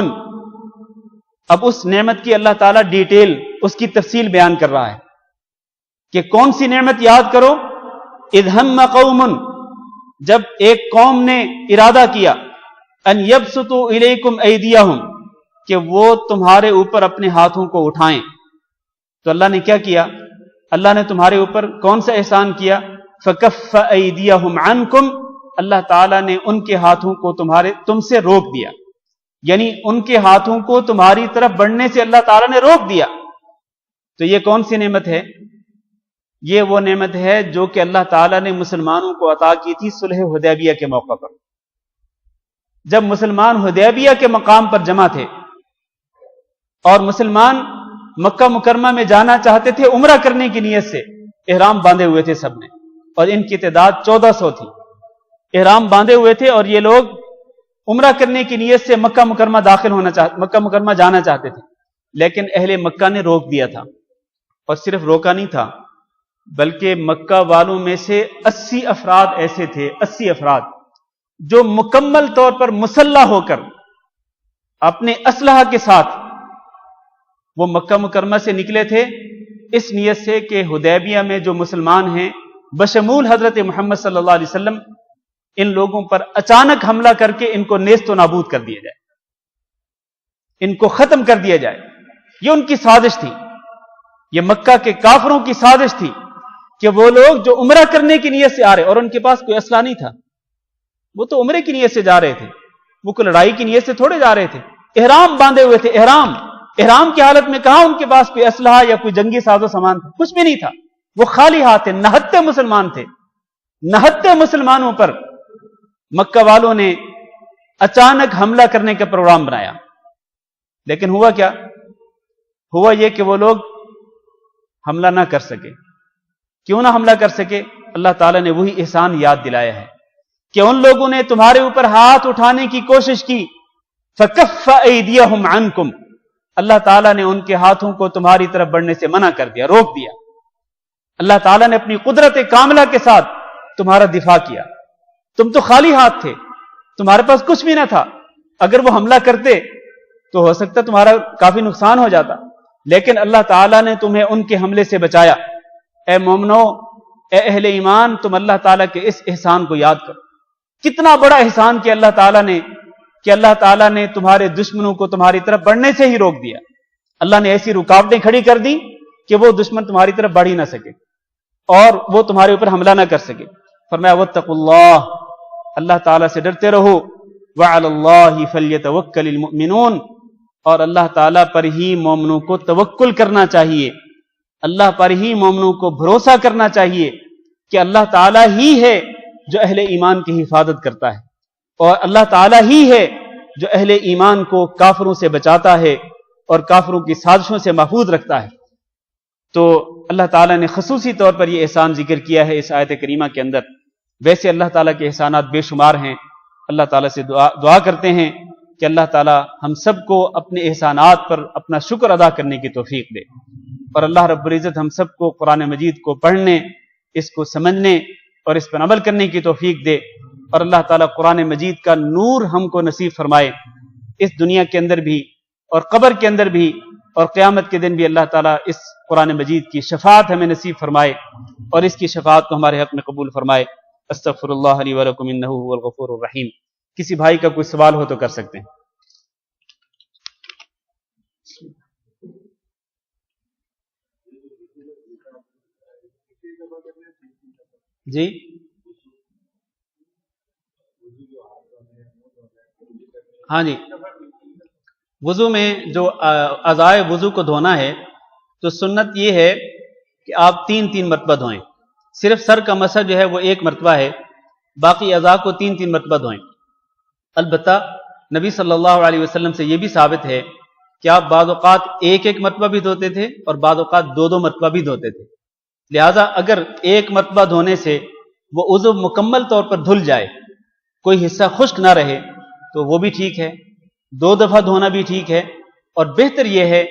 اب اس نعمت کی اللہ تعالیٰ ڈیٹیل، اس کی تفصیل بیان کر رہا ہے کہ کون سی نعمت یاد کرو. اذ ہم قوم، جب ایک قوم نے ارادہ کیا، ان یبسطوا الیکم ایدیہم، کہ وہ تمہارے اوپر اپنے ہاتھوں کو اٹھائیں. تو اللہ نے کیا کیا؟ اللہ نے تمہارے اوپر کون سا احسان کیا؟ فکف ایدیہم عنکم، اللہ تعالیٰ نے ان کے ہاتھوں کو تم سے روک دیا. یعنی ان کے ہاتھوں کو تمہاری طرف بڑھنے سے اللہ تعالیٰ نے روک دیا. تو یہ کون سی نعمت ہے؟ یہ وہ نعمت ہے جو کہ اللہ تعالیٰ نے مسلمانوں کو عطا کی تھی صلح حدیبیہ کے موقع پر. جب مسلمان حدیبیہ کے مقام پر جمع تھے اور مسلمان مکہ مکرمہ میں جانا چاہتے تھے عمرہ کرنے کی نیت سے، احرام باندھے ہوئے تھے سب نے، اور ان کی تعداد 1400 تھی. احرام باندھے ہوئے تھے اور یہ لوگ عمرہ کرنے کی نیت سے مکہ مکرمہ جانا چاہتے تھے. لیکن اہل مکہ نے روک دیا تھا. اور صرف روکا نہیں تھا، بلکہ مکہ والوں میں سے 80 افراد ایسے تھے، 80 افراد جو مکمل طور پر مسلح ہو کر اپنے اسلحہ کے ساتھ وہ مکہ مکرمہ سے نکلے تھے، اس نیت سے کہ حدیبیہ میں جو مسلمان ہیں بشمول حضرت محمد صلی اللہ علیہ وسلم، ان لوگوں پر اچانک حملہ کر کے ان کو نیست و نابود کر دیا جائے، ان کو ختم کر دیا جائے. یہ ان کی سازش تھی، یہ مکہ کے کافروں کی سازش تھی کہ وہ لوگ جو عمرہ کرنے کی نیت سے آ رہے، اور ان کے پاس کوئی اسلحہ نہیں تھا، وہ تو عمرے کی نیت سے جا رہے تھے، وہ کوئی لڑائی کی نیت سے تھوڑے جا رہے تھے، احرام باندھے ہوئے تھے. احرام کی حالت میں کہاں ان کے پاس کوئی اسلحہ یا کوئی جنگی ساز و سامان تھا؟ کچھ بھی نہیں تھا. وہ خالی ہاتھ تھے، 69 مسلمان تھے، 69 مسلمانوں پر مکہ والوں نے اچانک حملہ کرنے کا پروگرام بنایا۔ لیکن ہوا کیا؟ ہوا یہ کہ وہ لوگ حملہ نہ کر سکے۔ کیوں نہ حملہ کر سکے؟ اللہ تعالیٰ نے وہی احسان یاد دلایا ہے کہ ان لوگوں نے تمہارے اوپر ہاتھ اٹھانے کی کوشش کی، فَكَفَّ أَيْدِيَهُمْ عَنْكُمْ، اللہ تعالیٰ نے ان کے ہاتھوں کو تمہاری طرف بڑھنے سے منع کر دیا، روک دیا۔ اللہ تعالیٰ نے اپنی قدرت کاملہ کے ساتھ تمہارا دفاع کیا۔ تم تو خالی ہاتھ تھے، تمہارے پاس کچھ بھی نہ تھا۔ اگر وہ حملہ کرتے تو ہو سکتا تمہارا کافی نقصان ہو جاتا، لیکن اللہ تعالیٰ نے تمہیں ان کے حملے سے بچایا۔ اے مومنو، اے اہل ایمان، تم اللہ تعالیٰ کے اس احسان کو یاد کرو۔ کتنا بڑا احسان کیا اللہ تعالیٰ نے کہ اللہ تعالیٰ نے تمہارے دشمنوں کو تمہاری طرف بڑھنے سے ہی روک دیا۔ اللہ نے ایسی رکاوٹیں کھڑی کر دی کہ وہ دشمن تمہاری طرف بڑھ ہی نہ سکے اور وہ تمہارے اوپر حملہ نہ کر سکے۔ فرمایا واتقوا اللہ، اللہ تعالیٰ سے ڈرتے رہو، وعلی اللہ فلیتوکل المؤمنون، اور اللہ تعالیٰ پر ہی مومنوں کو توکل کرنا چاہیے، اللہ پر ہی مومنوں کو بھروسہ کرنا چاہیے کہ اللہ تعالیٰ ہی ہے جو اہل ایمان کی حفاظت کرتا ہے، اور اللہ تعالیٰ ہی ہے جو اہل ایمان کو کافروں سے بچاتا ہے اور کافروں کی سازشوں سے محفوظ رکھتا ہے۔ تو اللہ تعالیٰ نے خصوصی طور پر یہ احسان ذکر کیا ہے اس آیت کریمہ کے اندر۔ ویسے اللہ تعالیٰ کے احسانات بے شمار ہیں، اللہ تعالیٰ سے دعا کرتے ہیں کہ اللہ تعالیٰ ہم سب کو اپنے احسانات پر اپنا شکر ادا کرنے کی توفیق دے، اور اللہ رب العزت ہم سب کو قرآن مجید کو پڑھنے، اس کو سمجھنے اور اس پر عمل کرنے کی توفیق دے، اور اللہ تعالیٰ قرآن مجید کا نور ہم کو نصیب فرمائے، اس دنیا کے اندر بھی اور قبر کے اندر بھی اور قیامت کے دن بھی اللہ تعالیٰ اس قرآن مجید کی شفاعت ہمیں نصیب فرمائے اور اس کی شفاعت کو ہمارے حق میں قبول فرمائے۔ استغفر اللہ لی ولکم انہ هو الغفور الرحیم۔ کسی بھائی کا کوئی سوال ہو تو کر سکتے ہیں۔ جی ہاں جی، وضو میں جو اعضائے وضو کو دھونا ہے تو سنت یہ ہے کہ آپ 3 مرتبہ دھوئیں۔ صرف سر کا مسح جو ہے وہ 1 مرتبہ ہے، باقی اعضاء کو 3 مرتبہ دھوئیں۔ البتہ نبی صلی اللہ علیہ وسلم سے یہ بھی ثابت ہے کہ آپ بعض اوقات 1 مرتبہ بھی دھوتے تھے اور بعض اوقات 2 مرتبہ بھی دھوتے تھے۔ لہذا اگر 1 مرتبہ دھونے سے وہ عضو مکمل طور پر دھل جائے، کوئی حصہ خشک نہ رہے، تو وہ بھی ٹھیک ہے، 2 دفعہ دھونا بھی ٹھیک ہے، اور بہتر یہ ہے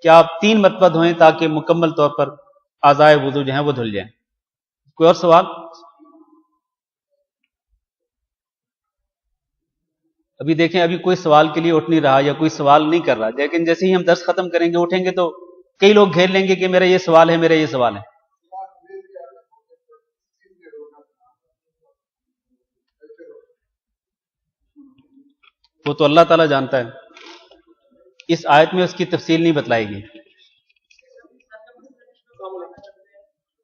کہ آپ 3 مرتبہ دھوئیں تاکہ مکمل طور پر اعضائے وضو جو ہیں وہ دھل جائیں۔ کوئی اور سوال؟ ابھی دیکھیں، ابھی کوئی سوال کے لیے اٹھ نہیں رہا یا کوئی سوال نہیں کر رہا، لیکن جیسے ہی ہم درس ختم کریں گے، اٹھیں گے تو کئی لوگ گھیر لیں گے کہ میرا یہ سوال ہے، میرا یہ سوال ہے۔ وہ تو اللہ تعالیٰ جانتا ہے، اس آیت میں اس کی تفصیل نہیں بتلائی گئی۔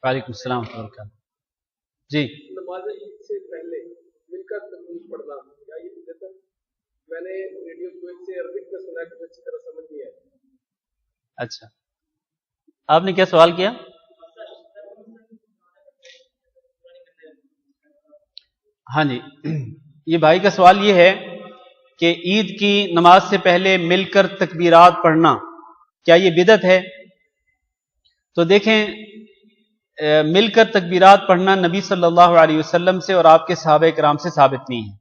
وعلیکم السلام ورحمۃ اللہ وبرکاتہ۔ جی، نماز عید سے پہلے مل کر ترمیم پڑھنا کیا یہ بدعت ہے؟ میں نے ریڈیو سے عربک میں سنا کہ اچھی طرح سمجھ نہیں آیا۔ اچھا، آپ نے کیا سوال کیا؟ ہاں جی، یہ بھائی کا سوال یہ ہے کہ عید کی نماز سے پہلے مل کر تکبیرات پڑھنا کیا یہ بدعت ہے؟ تو دیکھیں، مل کر تکبیرات پڑھنا نبی صلی اللہ علیہ وسلم سے اور آپ کے صحابہ کرام سے ثابت نہیں ہے،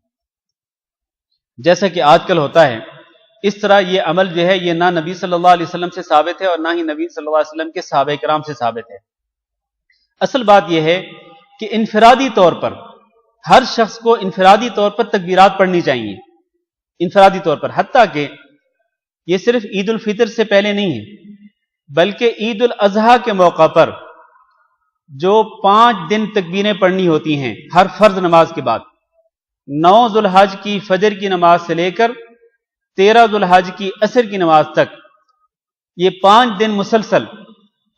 جیسا کہ آج کل ہوتا ہے۔ اس طرح یہ عمل جو ہے یہ نہ نبی صلی اللہ علیہ وسلم سے ثابت ہے اور نہ ہی نبی صلی اللہ علیہ وسلم کے صحابہ کرام سے ثابت ہے۔ اصل بات یہ ہے کہ انفرادی طور پر ہر شخص کو انفرادی طور پر تکبیرات پڑھنی چاہیے، انفرادی طور پر، حتیٰ کہ یہ صرف عید الفطر سے پہلے نہیں ہے بلکہ عید الاضحیٰ کے موقع پر جو 5 دن تکبیریں پڑھنی ہوتی ہیں ہر فرض نماز کے بعد، 9 ذو الحج کی فجر کی نماز سے لے کر 13 ذو الحج کی عصر کی نماز تک، یہ 5 دن مسلسل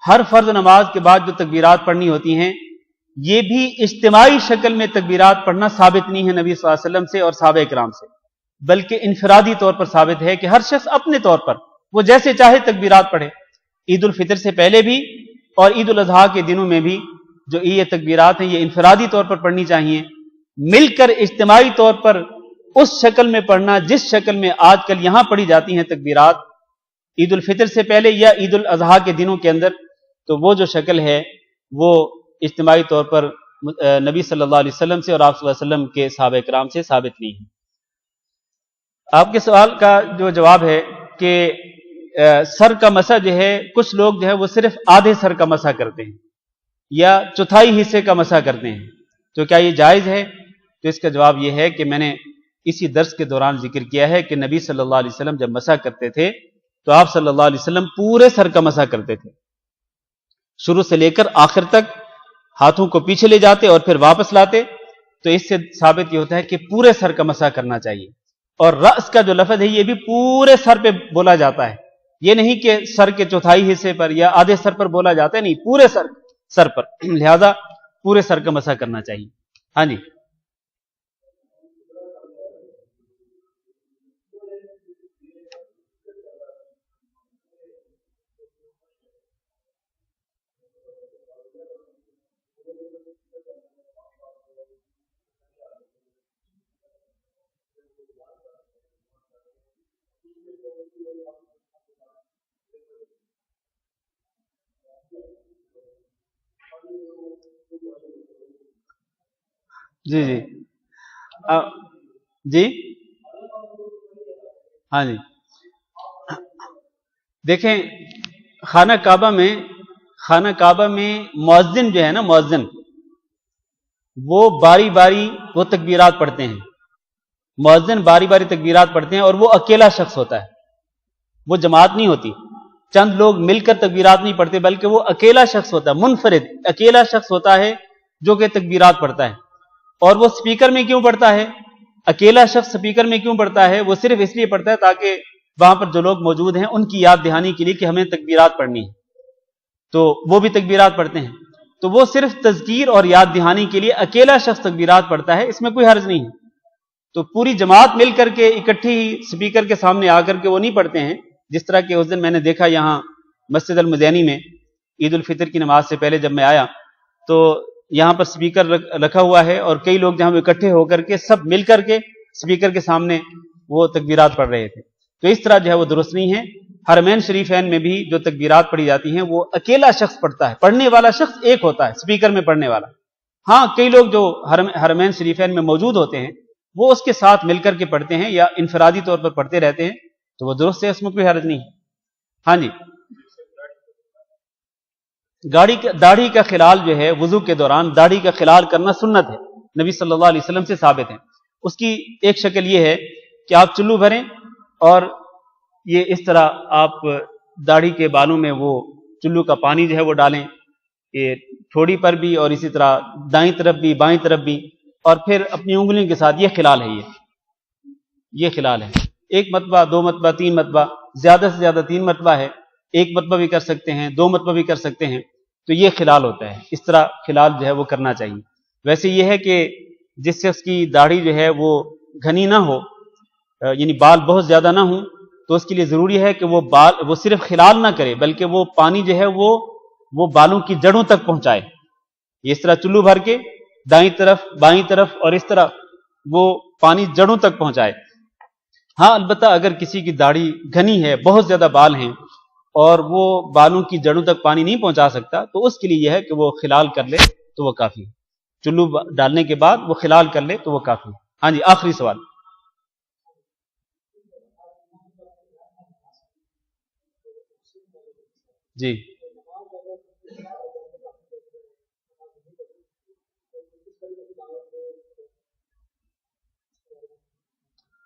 ہر فرض نماز کے بعد جو تکبیرات پڑھنی ہوتی ہیں، یہ بھی اجتماعی شکل میں تکبیرات پڑھنا ثابت نہیں ہے نبی صلی اللہ علیہ وسلم سے اور صحابہ کرام سے، بلکہ انفرادی طور پر ثابت ہے کہ ہر شخص اپنے طور پر وہ جیسے چاہے تکبیرات پڑھے، عید الفطر سے پہلے بھی اور عید الاضحیٰ کے دنوں میں بھی جو یہ تکبیرات ہیں یہ انفرادی طور پر پڑھنی چاہیے. مل کر اجتماعی طور پر اس شکل میں پڑھنا جس شکل میں آج کل یہاں پڑھی جاتی ہیں تکبیرات عید الفطر سے پہلے یا عید الاضحیٰ کے دنوں کے اندر، تو وہ جو شکل ہے وہ اجتماعی طور پر نبی صلی اللہ علیہ وسلم سے اور آپ صلی اللہ علیہ وسلم کے صحابہ کرام سے ثابت نہیں ہے. آپ کے سوال کا جو جواب ہے کہ سر کا مسح جو ہے کچھ لوگ جو ہے وہ صرف آدھے سر کا مسح کرتے ہیں یا چوتھائی حصے کا مسح کرتے ہیں، تو کیا یہ جائز ہے؟ تو اس کا جواب یہ ہے کہ میں نے اسی درس کے دوران ذکر کیا ہے کہ نبی صلی اللہ علیہ وسلم جب مسح کرتے تھے تو آپ صلی اللہ علیہ وسلم پورے سر کا مسح کرتے تھے، شروع سے لے کر آخر تک ہاتھوں کو پیچھے لے جاتے اور پھر واپس لاتے. تو اس سے ثابت یہ ہوتا ہے کہ پورے سر کا مسح کرنا چاہیے. اور رأس کا جو لفظ ہے یہ بھی پورے سر پہ بولا جاتا ہے، یہ نہیں کہ سر کے چوتھائی حصے پر یا آدھے سر پر بولا جاتا ہے، نہیں، پورے سر پر، لہذا پورے سر کا مسح کرنا چاہیے. ہاں جی. جی جی جی ہاں جی. دیکھیں خانہ کعبہ میں مؤذن جو ہے نا، مؤذن وہ باری باری وہ تکبیرات پڑھتے ہیں، مؤذن باری باری تکبیرات پڑھتے ہیں اور وہ اکیلا شخص ہوتا ہے، وہ جماعت نہیں ہوتی، چند لوگ مل کر تکبیرات نہیں پڑھتے بلکہ وہ اکیلا شخص ہوتا ہے، منفرد اکیلا شخص ہوتا ہے جو کہ تکبیرات پڑھتا ہے. اور وہ سپیکر میں کیوں پڑھتا ہے؟ اکیلا شخص سپیکر میں کیوں پڑھتا ہے؟ وہ صرف اس لیے پڑھتا ہے تاکہ وہاں پر جو لوگ موجود ہیں ان کی یاد دہانی کے لیے کہ ہمیں تکبیرات پڑھنی ہے، تو وہ بھی تکبیرات پڑھتے ہیں. تو وہ صرف تذکیر اور یاد دہانی کے لیے اکیلا شخص تکبیرات پڑھتا ہے، اس میں کوئی حرج نہیں ہے. تو پوری جماعت مل کر کے اکٹھی سپیکر کے سامنے آ کر کے وہ نہیں پڑھتے ہیں، جس طرح کہ اس دن میں نے دیکھا یہاں مسجد المدینی میں عید الفطر کی نماز سے پہلے جب میں آیا تو یہاں پر سپیکر رکھا ہوا ہے اور کئی لوگ جہاں اکٹھے ہو کر کے سب مل کر کے سپیکر کے سامنے وہ تکبیرات پڑھ رہے تھے. تو اس طرح جو ہے وہ درست نہیں ہے. حرمین شریفین میں بھی جو تکبیرات پڑھی جاتی ہیں وہ اکیلا شخص پڑھتا ہے، پڑھنے والا شخص ایک ہوتا ہے سپیکر میں پڑھنے والا. ہاں کئی لوگ جو حرمین شریفین میں موجود ہوتے ہیں وہ اس کے ساتھ مل کر کے پڑھتے ہیں یا انفرادی طور پر پڑھتے رہتے ہیں، تو وہ درست ہے، اس میں کوئی حرج نہیں. ہاں جی. داڑھی کا خلال جو ہے وضو کے دوران داڑھی کا خلال کرنا سنت ہے، نبی صلی اللہ علیہ وسلم سے ثابت ہے. اس کی ایک شکل یہ ہے کہ آپ چلو بھریں اور یہ اس طرح آپ داڑھی کے بالوں میں وہ چلو کا پانی جو ہے وہ ڈالیں، یہ ٹھوڑی پر بھی اور اسی طرح دائیں طرف بھی بائیں طرف بھی، اور پھر اپنی انگلیوں کے ساتھ یہ خلال ہے، یہ خلال ہے. ایک مرتبہ، دو مرتبہ، تین مرتبہ، زیادہ سے زیادہ 3 مرتبہ ہے، ایک مرتبہ بھی کر سکتے ہیں، 2 مرتبہ بھی کر سکتے ہیں. تو یہ خلال ہوتا ہے، اس طرح خلال جو ہے وہ کرنا چاہیے. ویسے یہ ہے کہ جس شخص کی داڑھی جو ہے وہ گھنی نہ ہو، یعنی بال بہت زیادہ نہ ہوں، تو اس کے لیے ضروری ہے کہ وہ صرف خلال نہ کرے بلکہ وہ پانی جو ہے وہ بالوں کی جڑوں تک پہنچائے. اس طرح چلو بھر کے دائیں طرف بائیں طرف اور اس طرح وہ پانی جڑوں تک پہنچائے. ہاں البتہ اگر کسی کی داڑھی گھنی ہے، بہت زیادہ بال ہیں اور وہ بالوں کی جڑوں تک پانی نہیں پہنچا سکتا، تو اس کے لیے یہ ہے کہ وہ خلال کر لے تو وہ کافی ہے. چلو ڈالنے کے بعد وہ خلال کر لے تو وہ کافی ہے. ہاں جی. آخری سوال. جی.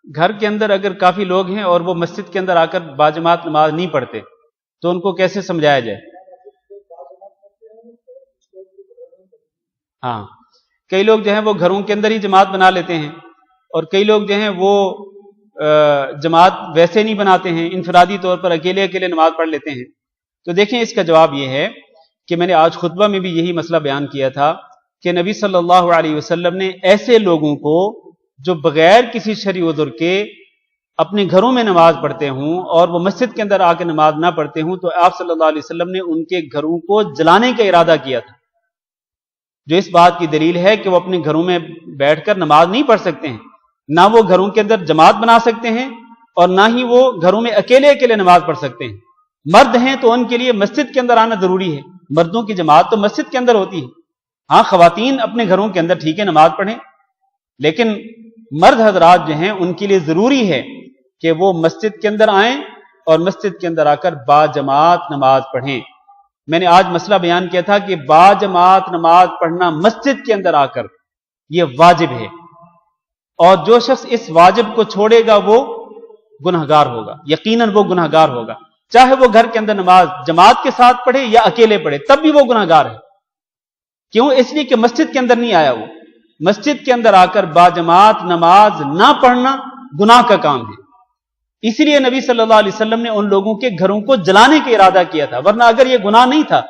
گھر کے اندر اگر کافی لوگ ہیں اور وہ مسجد کے اندر آ کر باجماعت نماز نہیں پڑھتے تو ان کو کیسے سمجھایا جائے؟ ہاں کئی لوگ جو ہیں وہ گھروں کے اندر ہی جماعت بنا لیتے ہیں اور کئی لوگ جو ہیں وہ جماعت ویسے نہیں بناتے ہیں، انفرادی طور پر اکیلے اکیلے نماز پڑھ لیتے ہیں. تو دیکھیں اس کا جواب یہ ہے کہ میں نے آج خطبہ میں بھی یہی مسئلہ بیان کیا تھا کہ نبی صلی اللہ علیہ وسلم نے ایسے لوگوں کو جو بغیر کسی شرعی عذر کے اپنے گھروں میں نماز پڑھتے ہوں اور وہ مسجد کے اندر آ کے نماز نہ پڑھتے ہوں تو آپ صلی اللہ علیہ وسلم نے ان کے گھروں کو جلانے کا ارادہ کیا تھا، جو اس بات کی دلیل ہے کہ وہ اپنے گھروں میں بیٹھ کر نماز نہیں پڑھ سکتے ہیں، نہ وہ گھروں کے اندر جماعت بنا سکتے ہیں اور نہ ہی وہ گھروں میں اکیلے اکیلے نماز پڑھ سکتے ہیں۔ مرد ہیں تو ان کے لیے مسجد کے اندر آنا ضروری ہے، مردوں کی جماعت تو مسجد کے اندر ہوتی ہے۔ ہاں خواتین اپنے گھروں کے اندر ٹھیک ہے نماز پڑھیں، لیکن مرد حضرات جو ہیں ان کے لیے ضروری ہے کہ وہ مسجد کے اندر آئیں اور مسجد کے اندر آ کر باجماعت نماز پڑھیں۔ میں نے آج مسئلہ بیان کیا تھا کہ باجماعت نماز پڑھنا مسجد کے اندر آ کر یہ واجب ہے، اور جو شخص اس واجب کو چھوڑے گا وہ گنہگار ہوگا، یقیناً وہ گنہگار ہوگا، چاہے وہ گھر کے اندر نماز جماعت کے ساتھ پڑھے یا اکیلے پڑھے، تب بھی وہ گنہگار ہے۔ کیوں؟ اس لیے کہ مسجد کے اندر نہیں آیا، وہ مسجد کے اندر آ کر باجماعت نماز نہ پڑھنا گناہ کا کام ہے۔ اسی لیے نبی صلی اللہ علیہ وسلم نے ان لوگوں کے گھروں کو جلانے کا ارادہ کیا تھا، ورنہ اگر یہ گناہ نہیں تھا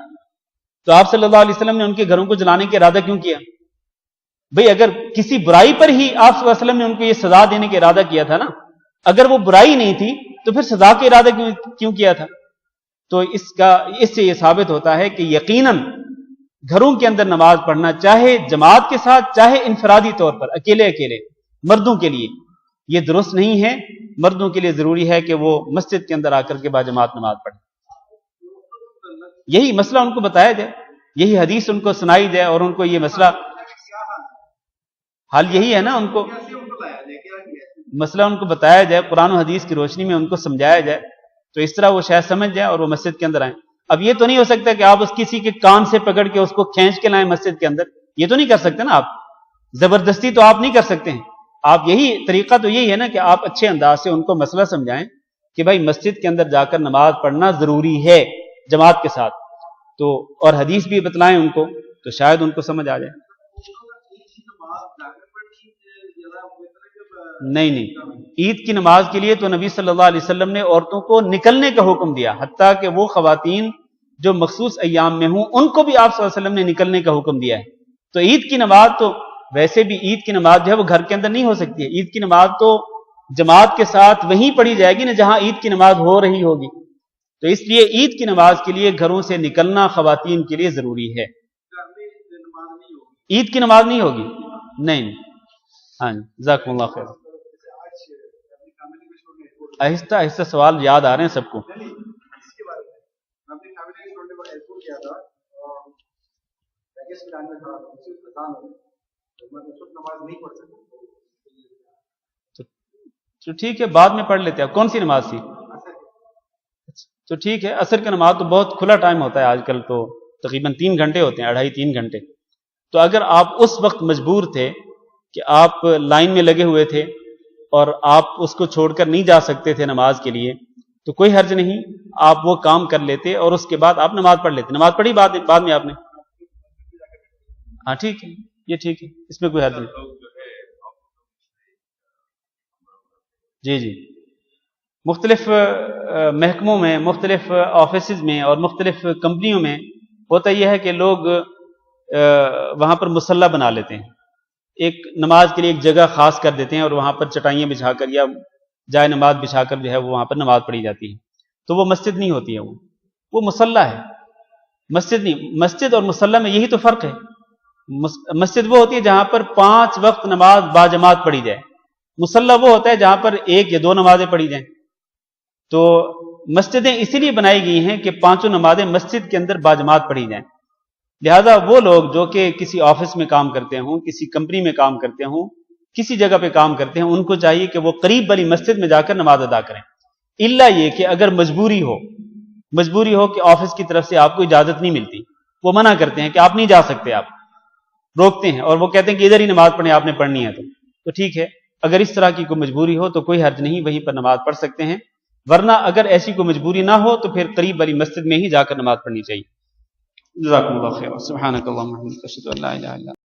تو آپ صلی اللہ علیہ وسلم نے ان کے گھروں کو جلانے کا ارادہ کیوں کیا؟ بھئی اگر کسی برائی پر ہی آپ صلی اللہ علیہ وسلم نے ان کو یہ سزا دینے کا ارادہ کیا تھا نا، اگر وہ برائی نہیں تھی تو پھر سزا کا ارادہ کیوں کیا تھا؟ تو اس سے یہ ثابت ہوتا ہے کہ یقیناً گھروں کے اندر نماز پڑھنا، چاہے جماعت کے ساتھ چاہے انفرادی طور پر اکیلے اکیلے، مردوں کے لیے یہ درست نہیں ہے۔ مردوں کے لیے ضروری ہے کہ وہ مسجد کے اندر آ کر کے باجماعت نماز پڑھیں۔ یہی مسئلہ ان کو بتایا جائے، یہی حدیث ان کو سنائی جائے اور ان کو یہ مسئلہ حال یہی ہے نا، ان کو مسئلہ ان کو بتایا جائے، قرآن و حدیث کی روشنی میں ان کو سمجھایا جائے، تو اس طرح وہ شاید سمجھ جائیں اور وہ مسجد کے اندر آئیں۔ اب یہ تو نہیں ہو سکتا کہ آپ اس کسی کے کان سے پکڑ کے اس کو کھینچ کے لائیں مسجد کے اندر، یہ تو نہیں کر سکتے نا آپ، زبردستی تو آپ نہیں کر سکتے ہیں۔ آپ یہی طریقہ تو یہی ہے نا کہ آپ اچھے انداز سے ان کو مسئلہ سمجھائیں کہ بھائی مسجد کے اندر جا کر نماز پڑھنا ضروری ہے جماعت کے ساتھ، تو اور حدیث بھی بتلائیں ان کو، تو شاید ان کو سمجھ آ جائے۔ نہیں، عید کی نماز کے لیے تو نبی صلی اللہ علیہ وسلم نے عورتوں کو نکلنے کا حکم دیا، حتیٰ کہ وہ خواتین جو مخصوص ایام میں ہوں ان کو بھی آپ صلی اللہ علیہ وسلم نے نکلنے کا حکم دیا ہے۔ تو عید کی نماز تو ویسے بھی عید کی نماز جو ہے وہ گھر کے اندر نہیں ہو سکتی ہے، عید کی نماز تو جماعت کے ساتھ وہیں پڑھی جائے گی نا جہاں عید کی نماز ہو رہی ہوگی، تو اس لیے عید کی نماز کے لیے گھروں سے نکلنا خواتین کے لیے ضروری ہے۔ عید کی نماز نہیں ہوگی، نہیں۔ ہاں جزاکم اللہ خیر۔ آہستہ آہستہ سوال یاد آ رہے ہیں سب کو۔ تو ٹھیک ہے، بعد میں پڑھ لیتے ہیں۔ کون سی نماز تھی؟ تو ٹھیک ہے، عصر کی نماز تو بہت کھلا ٹائم ہوتا ہے آج کل، تو تقریباً 3 گھنٹے ہوتے ہیں، 2.5-3 گھنٹے۔ تو اگر آپ اس وقت مجبور تھے کہ آپ لائن میں لگے ہوئے تھے اور آپ اس کو چھوڑ کر نہیں جا سکتے تھے نماز کے لیے، تو کوئی حرج نہیں، آپ وہ کام کر لیتے اور اس کے بعد آپ نماز پڑھ لیتے۔ نماز پڑھی بعد میں آپ نے؟ ہاں ٹھیک ہے، یہ ٹھیک ہے، اس میں کوئی حرج نہیں۔ جی مختلف محکموں میں، مختلف آفیسز میں اور مختلف کمپنیوں میں ہوتا یہ ہے کہ لوگ وہاں پر مصلی بنا لیتے ہیں، ایک نماز کے لیے ایک جگہ خاص کر دیتے ہیں اور وہاں پر چٹائیاں بچھا کر یا جائے نماز بچھا کر جو ہے وہاں پر نماز پڑھی جاتی ہے، تو وہ مسجد نہیں ہوتی ہے، وہ مصلی ہے، مسجد نہیں۔ مسجد اور مصلی میں یہی تو فرق ہے۔ مسجد وہ ہوتی ہے جہاں پر 5 وقت نماز باجماعت پڑھی جائے، مصلی وہ ہوتا ہے جہاں پر 1 یا 2 نمازیں پڑھی جائیں۔ تو مسجدیں اسی لیے بنائی گئی ہیں کہ 5 نمازیں مسجد کے اندر باجماعت پڑھی جائیں۔ لہذا وہ لوگ جو کہ کسی آفس میں کام کرتے ہوں، کسی کمپنی میں کام کرتے ہوں، کسی جگہ پہ کام کرتے ہیں، ان کو چاہیے کہ وہ قریب والی مسجد میں جا کر نماز ادا کریں، الا یہ کہ اگر مجبوری ہو کہ آفس کی طرف سے آپ کو اجازت نہیں ملتی، وہ منع کرتے ہیں کہ آپ نہیں جا سکتے، آپ روکتے ہیں اور وہ کہتے ہیں کہ ادھر ہی نماز پڑھیں، آپ نے پڑھنی ہے تو ٹھیک ہے۔ اگر اس طرح کی کوئی مجبوری ہو تو کوئی حرج نہیں، وہیں پر نماز پڑھ سکتے ہیں، ورنہ اگر ایسی کوئی مجبوری نہ ہو تو پھر قریب والی مسجد میں ہی جا کر نماز پڑھنی چاہیے۔ جزاکم اللہ خیر۔ سبحانک اللہم و بحمدک، اشہد ان لا الہ الا انت۔